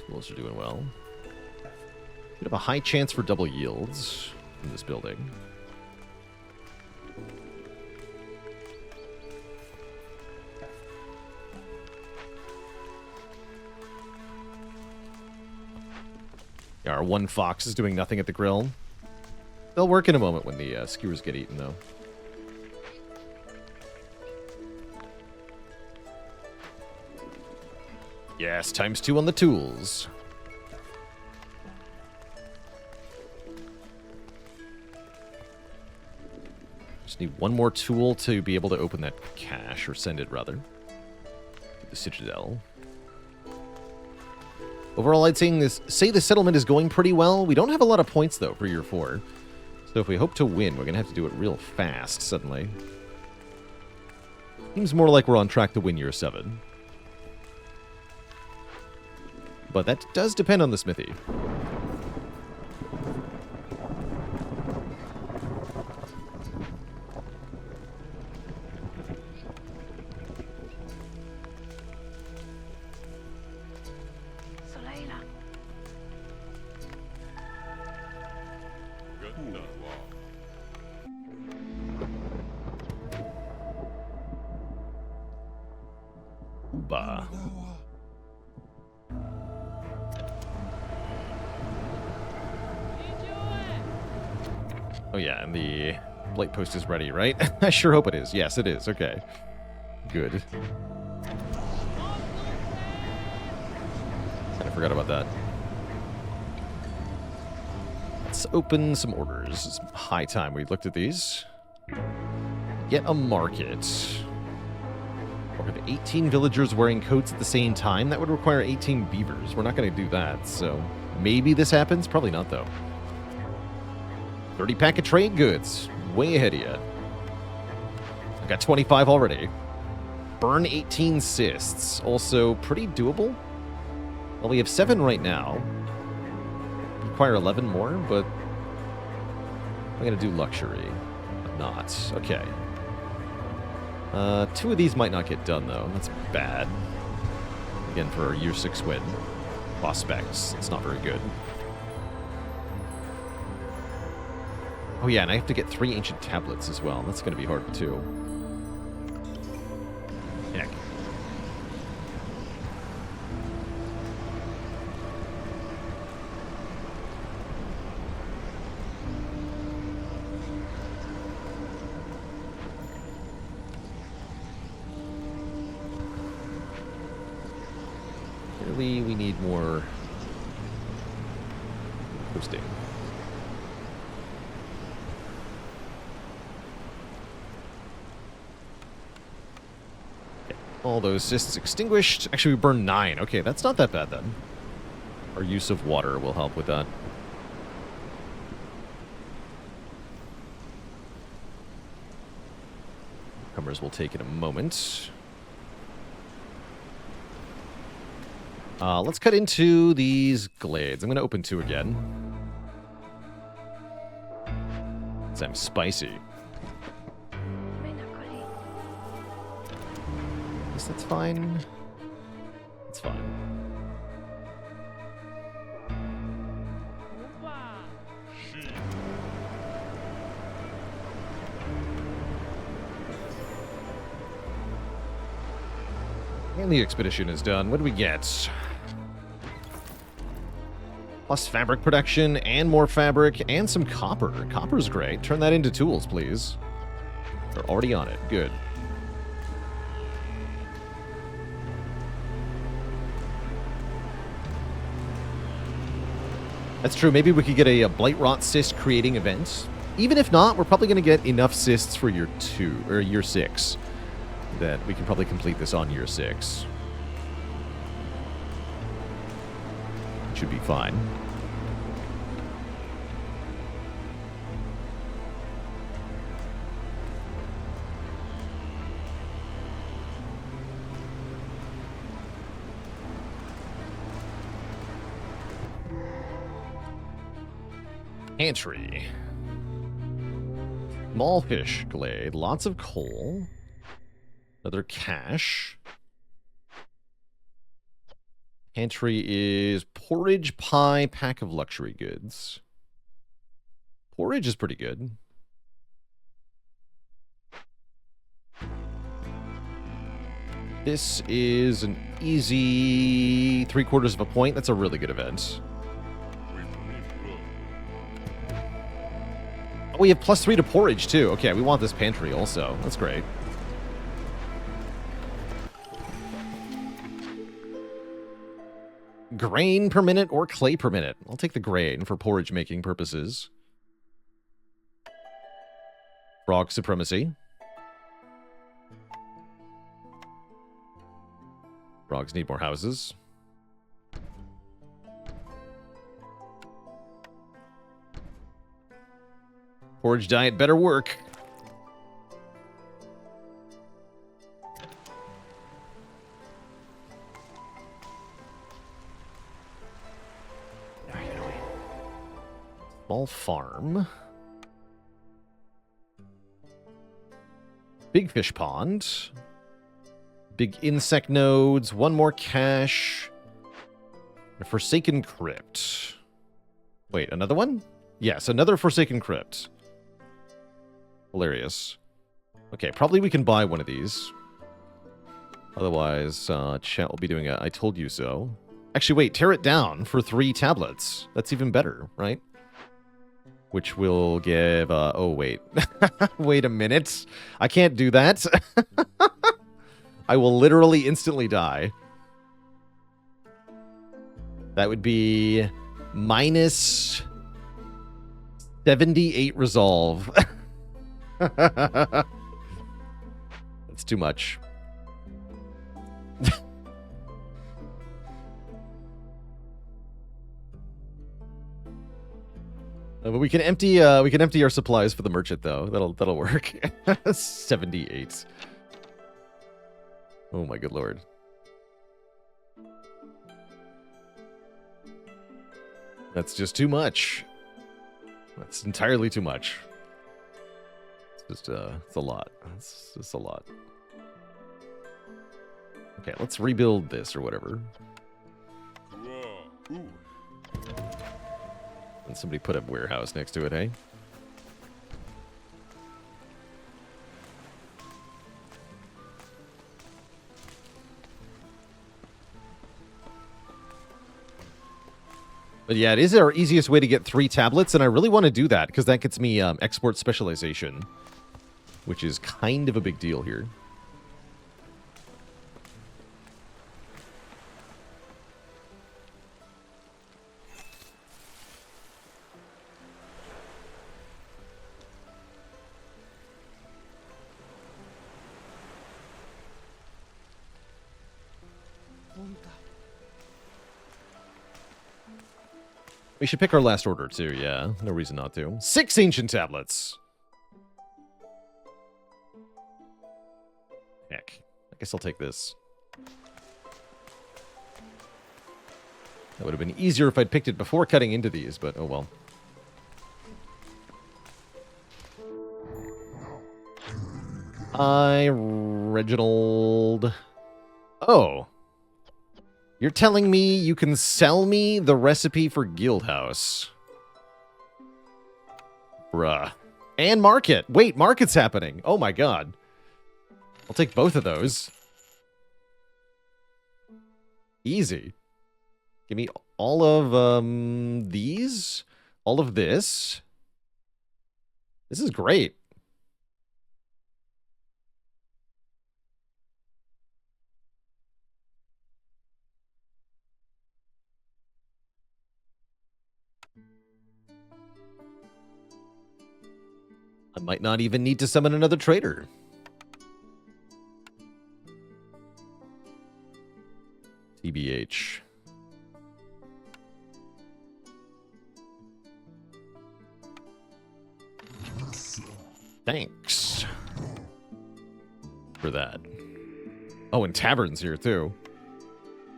Tools are doing well. We have a high chance for double yields in this building. Yeah, our one fox is doing nothing at the grill. They'll work in a moment when the skewers get eaten, though. Yes, ×2 on the tools. Just need one more tool to be able to open that cache, or send it, rather. The Citadel. Overall, I'd say the settlement is going pretty well. We don't have a lot of points, though, for year 4. So if we hope to win, we're going to have to do it real fast, suddenly. Seems more like we're on track to win year 7. But that does depend on the smithy. Ooba. Oh yeah, and the blight post is ready, right? I sure hope it is. Yes, it is. Okay. Good. I forgot about that. Let's open some orders. It's high time we looked at these. Get a market. Or have 18 villagers wearing coats at the same time? That would require 18 beavers. We're not going to do that, so maybe this happens. Probably not, though. 30 pack of trade goods. Way ahead of you. I've got 25 already. Burn 18 cysts. Also pretty doable. Well, we have 7 right now. Require 11 more, but I'm going to do luxury. I'm not. Okay. 2 of these might not get done, though. That's bad. Again, for a year 6 win. Prospects. It's not very good. Oh yeah, and I have to get 3 ancient tablets as well. That's going to be hard, too. Heck. Clearly, we need more hosting. All those cysts extinguished. Actually, we burned 9. Okay, that's not that bad then. Our use of water will help with that. Comers will take in a moment. Let's cut into these glades. I'm going to open 2 again. Because I'm spicy. That's fine. That's fine. And the expedition is done. What do we get? Plus fabric production and more fabric and some copper. Copper's great. Turn that into tools, please. They're already on it. Good. That's true. Maybe we could get a Blight Rot cyst creating event. Even if not, we're probably going to get enough cysts for year 2 or year 6 that we can probably complete this on year 6. Should be fine. Pantry. Small fish glade. Lots of coal. Another cache. Pantry is porridge, pie, pack of luxury goods. Porridge is pretty good. This is an easy 3/4 of a point. That's a really good event. Oh, we have +3 to porridge, too. Okay, we want this pantry also. That's great. Grain per minute or clay per minute? I'll take the grain for porridge making purposes. Frog supremacy. Frogs need more houses. Porridge diet better work. small farm. Big fish pond. Big insect nodes. One more cache. A Forsaken Crypt. Wait, another one? Yes, another Forsaken Crypt. Hilarious. Okay, probably we can buy one of these. Otherwise, chat will be doing a I told you so. Actually, wait, tear it down for 3 tablets. That's even better, right? Which will give, oh, wait. Wait a minute. I can't do that. I will literally instantly die. That would be minus 78 resolve. That's too much. But we can empty our supplies for the merchant though. That'll work. 78. Oh my good lord. That's just too much. That's entirely too much. It's just it's a lot. It's just a lot. Okay, let's rebuild this or whatever. And somebody put a warehouse next to it, hey? But yeah, it is our easiest way to get 3 tablets, and I really want to do that, because that gets me export specialization, which is kind of a big deal here. We should pick our last order, too, yeah. No reason not to. 6 ancient tablets! Heck. I guess I'll take this. That would have been easier if I'd picked it before cutting into these, but oh well. Hi, Reginald. Oh. You're telling me you can sell me the recipe for Guildhouse. Bruh. And market. Wait, market's happening. Oh my god. I'll take both of those. Easy. Give me all of these. All of this. This is great. I might not even need to summon another trader. TBH. Thanks for that. Oh, and tavern's here too.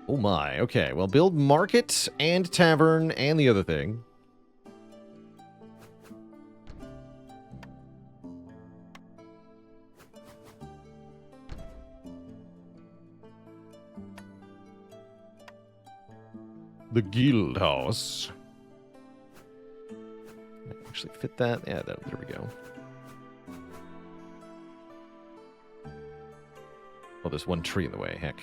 Oh my, okay. Well, build market and tavern and the other thing. The guild house. Actually fit that. Yeah, there we go. Oh, there's one tree in the way. Heck.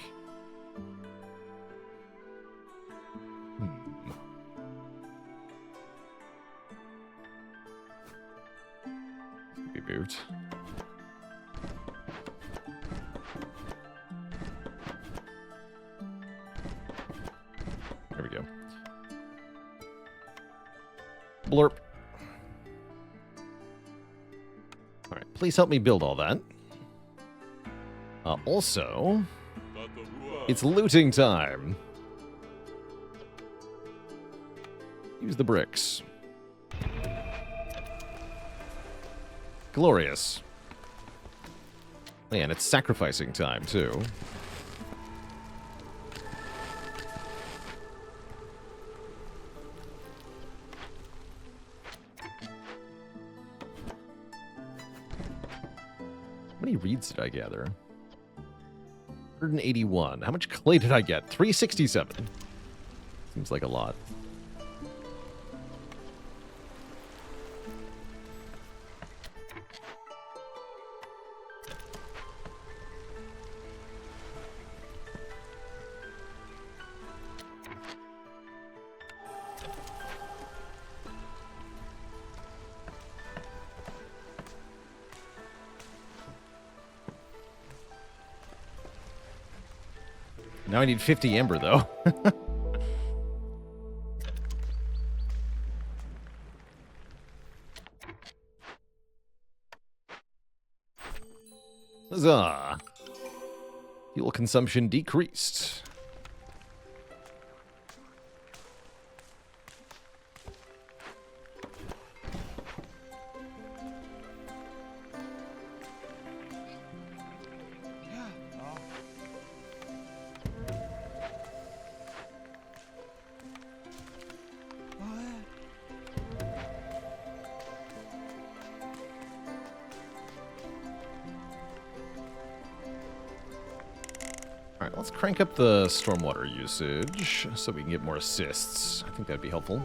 Reboot. There we go. Blurp. Alright, please help me build all that. Also, it's looting time. Use the bricks. Glorious. Man, it's sacrificing time, too. How many reeds did I gather? 181. How much clay did I get? 367. Seems like a lot. Now I need 50 ember, though. Huzzah! Fuel consumption decreased. Alright, let's crank up the stormwater usage so we can get more assists. I think that'd be helpful.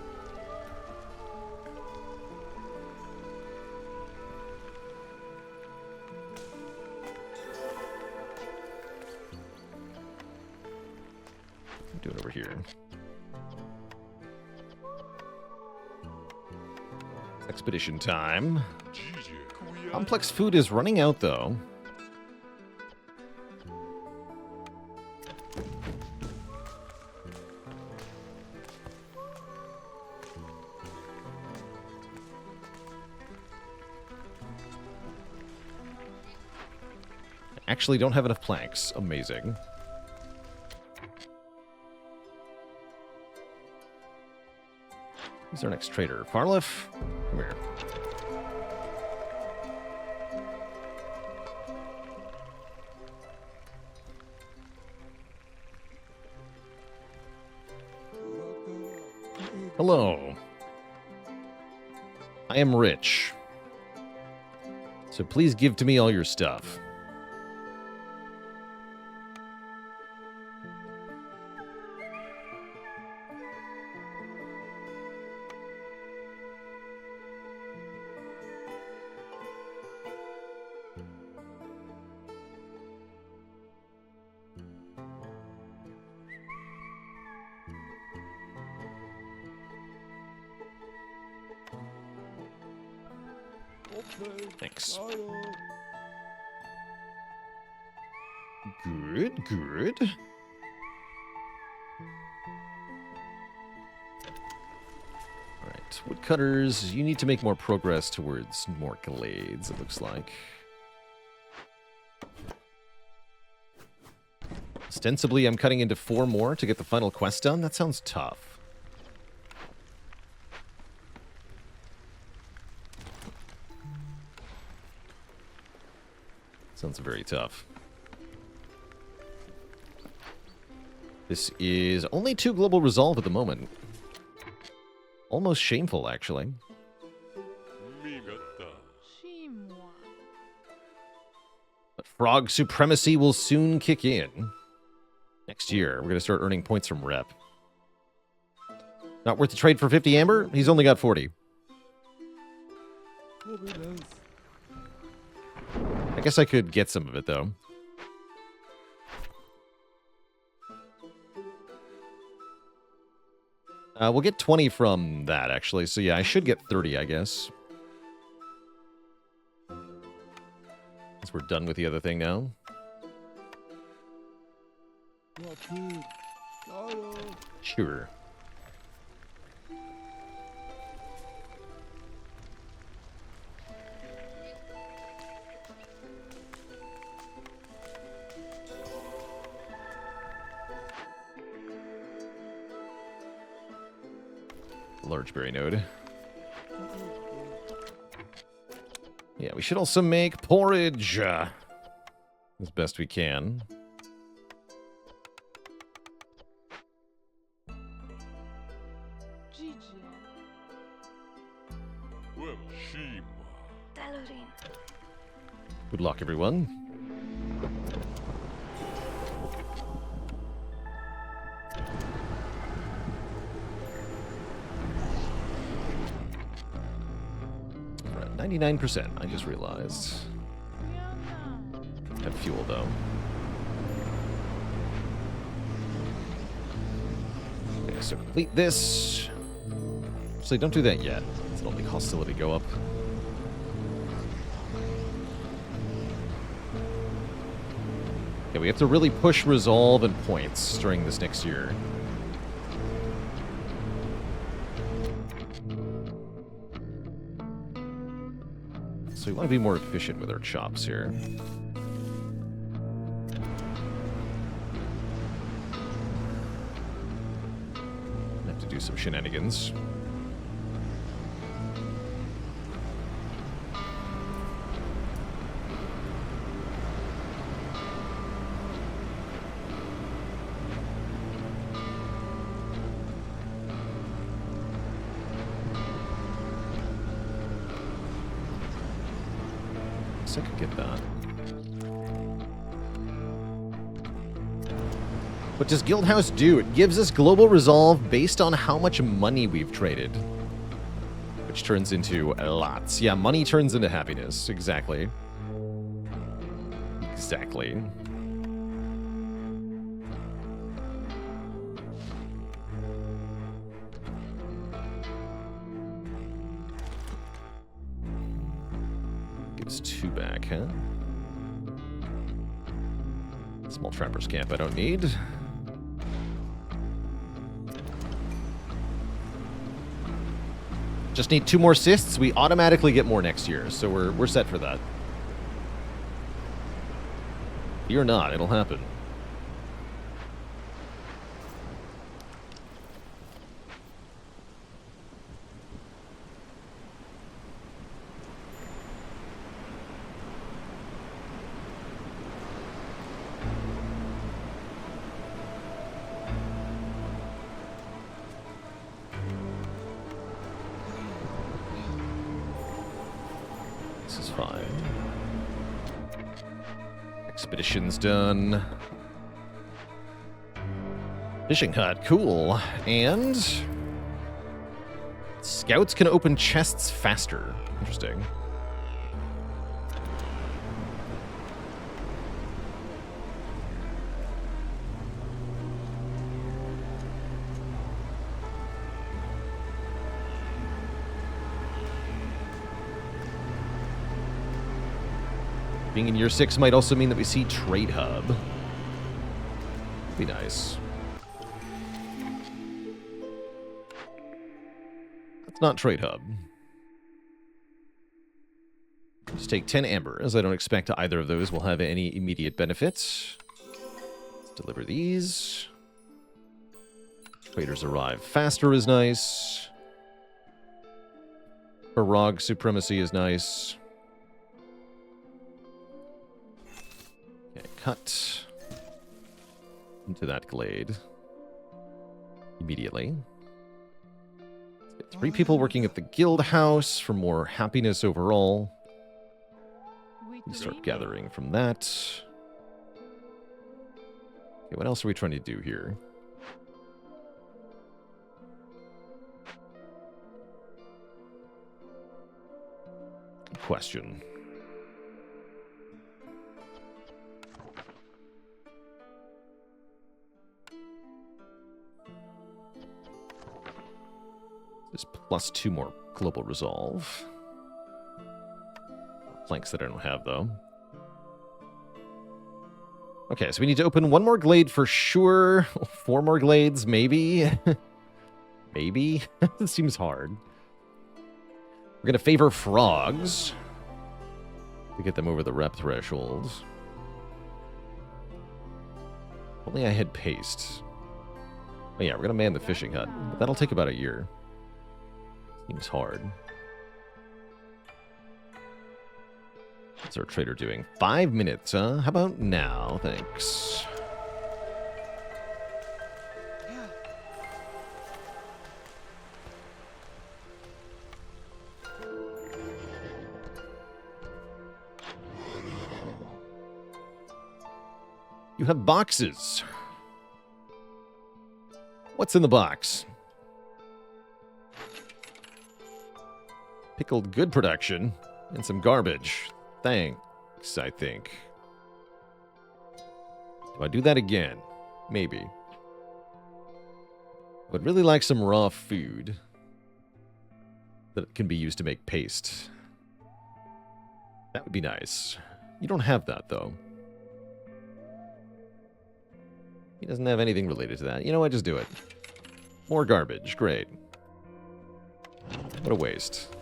Do it over here. Expedition time. Complex food is running out, though. Actually don't have enough planks. Amazing. Who's our next trader? Farliff? Come here. Hello. I am rich. So please give to me all your stuff. Thanks. Good, good. Alright, woodcutters, you need to make more progress towards more glades, it looks like. Ostensibly, I'm cutting into 4 more to get the final quest done. That sounds tough. Sounds very tough. This is only 2 global resolve at the moment. Almost shameful, actually. But frog supremacy will soon kick in. Next year, we're going to start earning points from rep. Not worth the trade for 50 amber? He's only got 40. I guess I could get some of it, though. We'll get 20 from that, actually. So, yeah, I should get 30, I guess. Guess we're done with the other thing now. Sure. Large berry node. Yeah, we should also make porridge as best we can. Good luck, everyone. We're at 99%, I just realized. Have fuel, though. Okay, so complete this. Actually, don't do that yet. It'll make hostility go up. Okay, we have to really push resolve and points during this next year. So we want to be more efficient with our chops here. Have to do some shenanigans. I could get that. What does Guildhouse do? It gives us global resolve based on how much money we've traded. Which turns into lots. Yeah, money turns into happiness. Exactly. Exactly. Gives 2 back, huh? Small trapper's camp I don't need. Just need 2 more cysts. We automatically get more next year, so we're set for that. You're not, it'll happen. This is fine. Expedition's done. Fishing hut, cool. And scouts can open chests faster. Interesting. Being in year 6 might also mean that we see Trade Hub. Be nice. That's not Trade Hub. Just take 10 amber, as I don't expect either of those will have any immediate benefits. Let's deliver these. Traders arrive faster is nice. Barog supremacy is nice. Okay, cut into that glade immediately. Let's get 3 people working at the guild house for more happiness overall. We start gathering from that. Okay, what else are we trying to do here? Good question. This plus 2 more global resolve. Flanks that I don't have, though. Okay, so we need to open 1 more glade for sure. 4 more glades, maybe. Maybe. It seems hard. We're going to favor frogs to get them over the rep threshold. Only I had paste. Oh yeah, we're going to man the fishing hut. But that'll take about a year. Seems hard. What's our trader doing? 5 minutes, huh? How about now? Thanks. You have boxes. What's in the box? Pickled good production and some garbage. Thanks, I think. Do I do that again? Maybe. Would really like some raw food that can be used to make paste. That would be nice. You don't have that, though. He doesn't have anything related to that. You know what? Just do it. More garbage. Great. What a waste.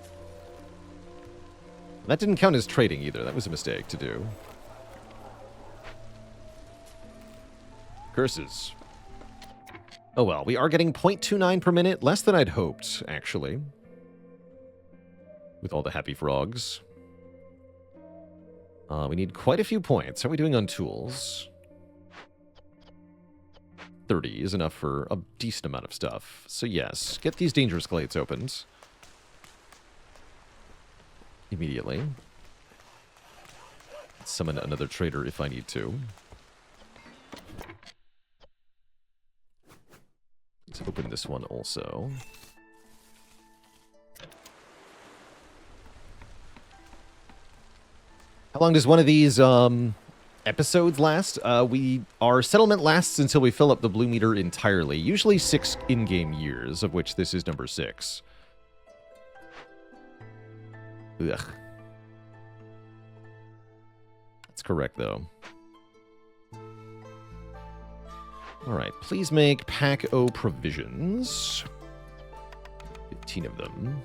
That didn't count as trading either. That was a mistake to do. Curses. Oh well, we are getting 0.29 per minute. Less than I'd hoped, actually. With all the happy frogs. We need quite a few points. How are we doing on tools? 30 is enough for a decent amount of stuff. So yes, get these dangerous glades opened. Immediately. Summon another trader if I need to. Let's open this one also. How long does one of these episodes last? Our settlement lasts until we fill up the blue meter entirely. Usually 6 in-game years, of which this is number 6. Ugh. That's correct, though. Alright, please make Pack O provisions. 15 of them.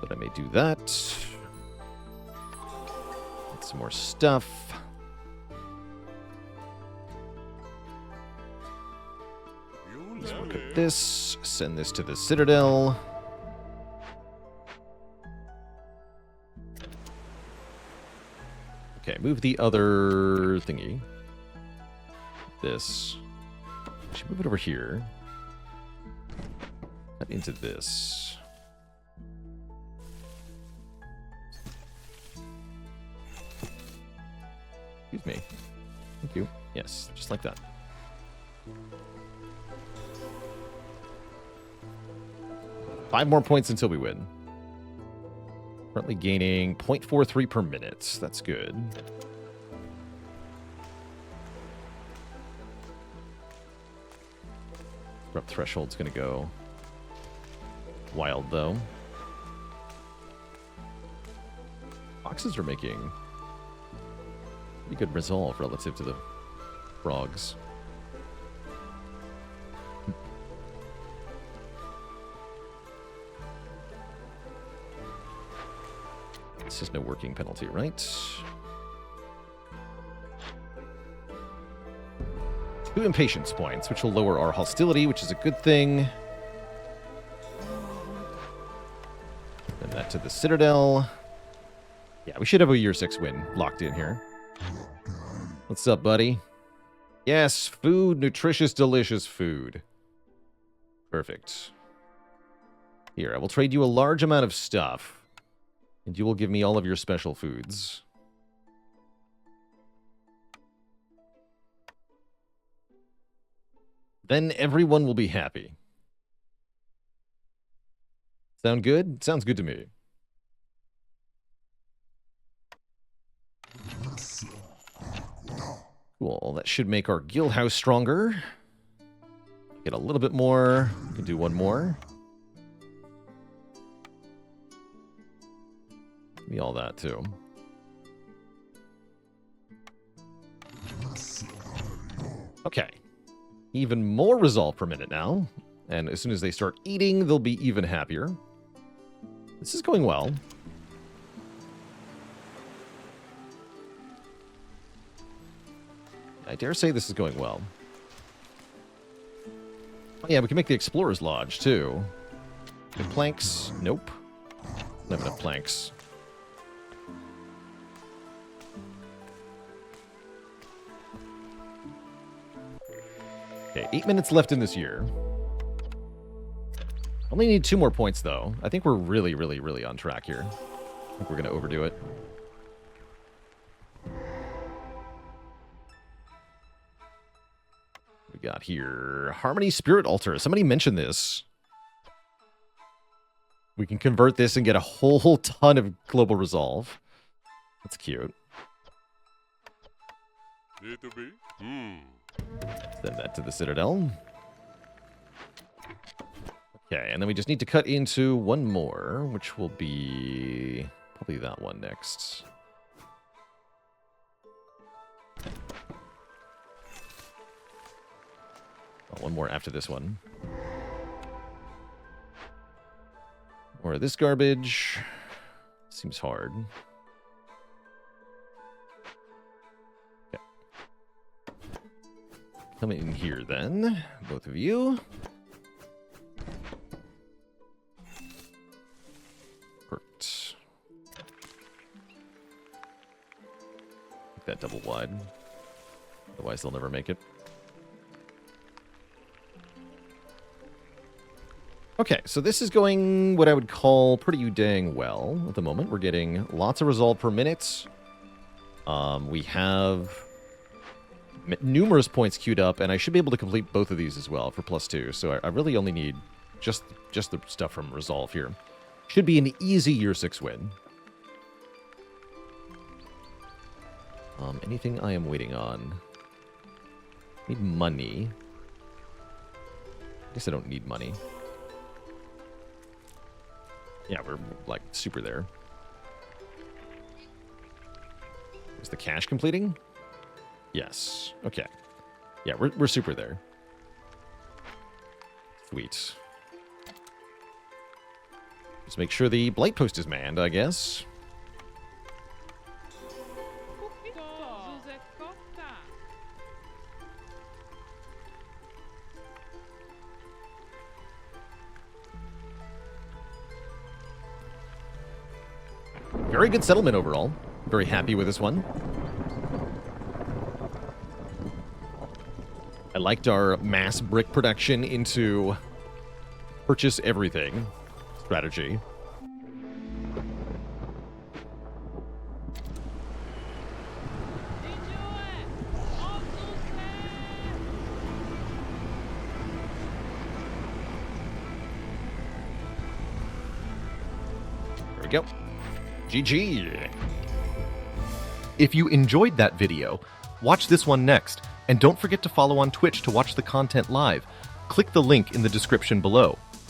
But I may do that. Get some more stuff. Let's look at this. Send this to the Citadel. Okay, move the other thingy. This. I should move it over here. Cut into this. Excuse me. Thank you. Yes, just like that. Five more points until we win. Currently gaining 0.43 per minute. That's good. Corrupt threshold's gonna go wild, though. Boxes are making pretty good resolve relative to the frogs. This is no working penalty, right? 2 impatience points, which will lower our hostility, which is a good thing. Send that to the Citadel. Yeah, we should have a year 6 win locked in here. What's up, buddy? Yes, food, nutritious, delicious food. Perfect. Here, I will trade you a large amount of stuff. And you will give me all of your special foods. Then everyone will be happy. Sound good? Sounds good to me. Cool. That should make our guild house stronger. Get a little bit more. We can do one more. Give me all that, too. Okay. Even more resolve per minute now. And as soon as they start eating, they'll be even happier. This is going well. I dare say this is going well. Oh, yeah, we can make the Explorer's Lodge, too. The planks? Nope. Don't have enough planks. Okay, 8 minutes left in this year. Only need 2 more points, though. I think we're really, really, really on track here. I think we're going to overdo it. we got here? Harmony Spirit Altar. Somebody mentioned this. We can convert this and get a whole ton of global resolve. That's cute. Send that to the Citadel. Okay, and then we just need to cut into one more, which will be probably that one next. Oh, one more after this one. More of this garbage. Seems hard. Okay. Come in here then, both of you. Perfect. Make that double wide. Otherwise they'll never make it. Okay, so this is going what I would call pretty dang well at the moment. We're getting lots of resolve per minute. We have numerous points queued up, and I should be able to complete both of these as well for +2. So I really only need just the stuff from resolve here. Should be an easy year 6 win. Anything I am waiting on? Need money. I guess I don't need money. Yeah, we're, like, super there. Is the cache completing? Yes. Okay. Yeah, we're super there. Sweet. Just make sure the Blight Post is manned, I guess. Very good settlement overall. Very happy with this one. I liked our mass brick production into purchase everything strategy. There we go. GG. If you enjoyed that video, watch this one next, and don't forget to follow on Twitch to watch the content live. Click the link in the description below.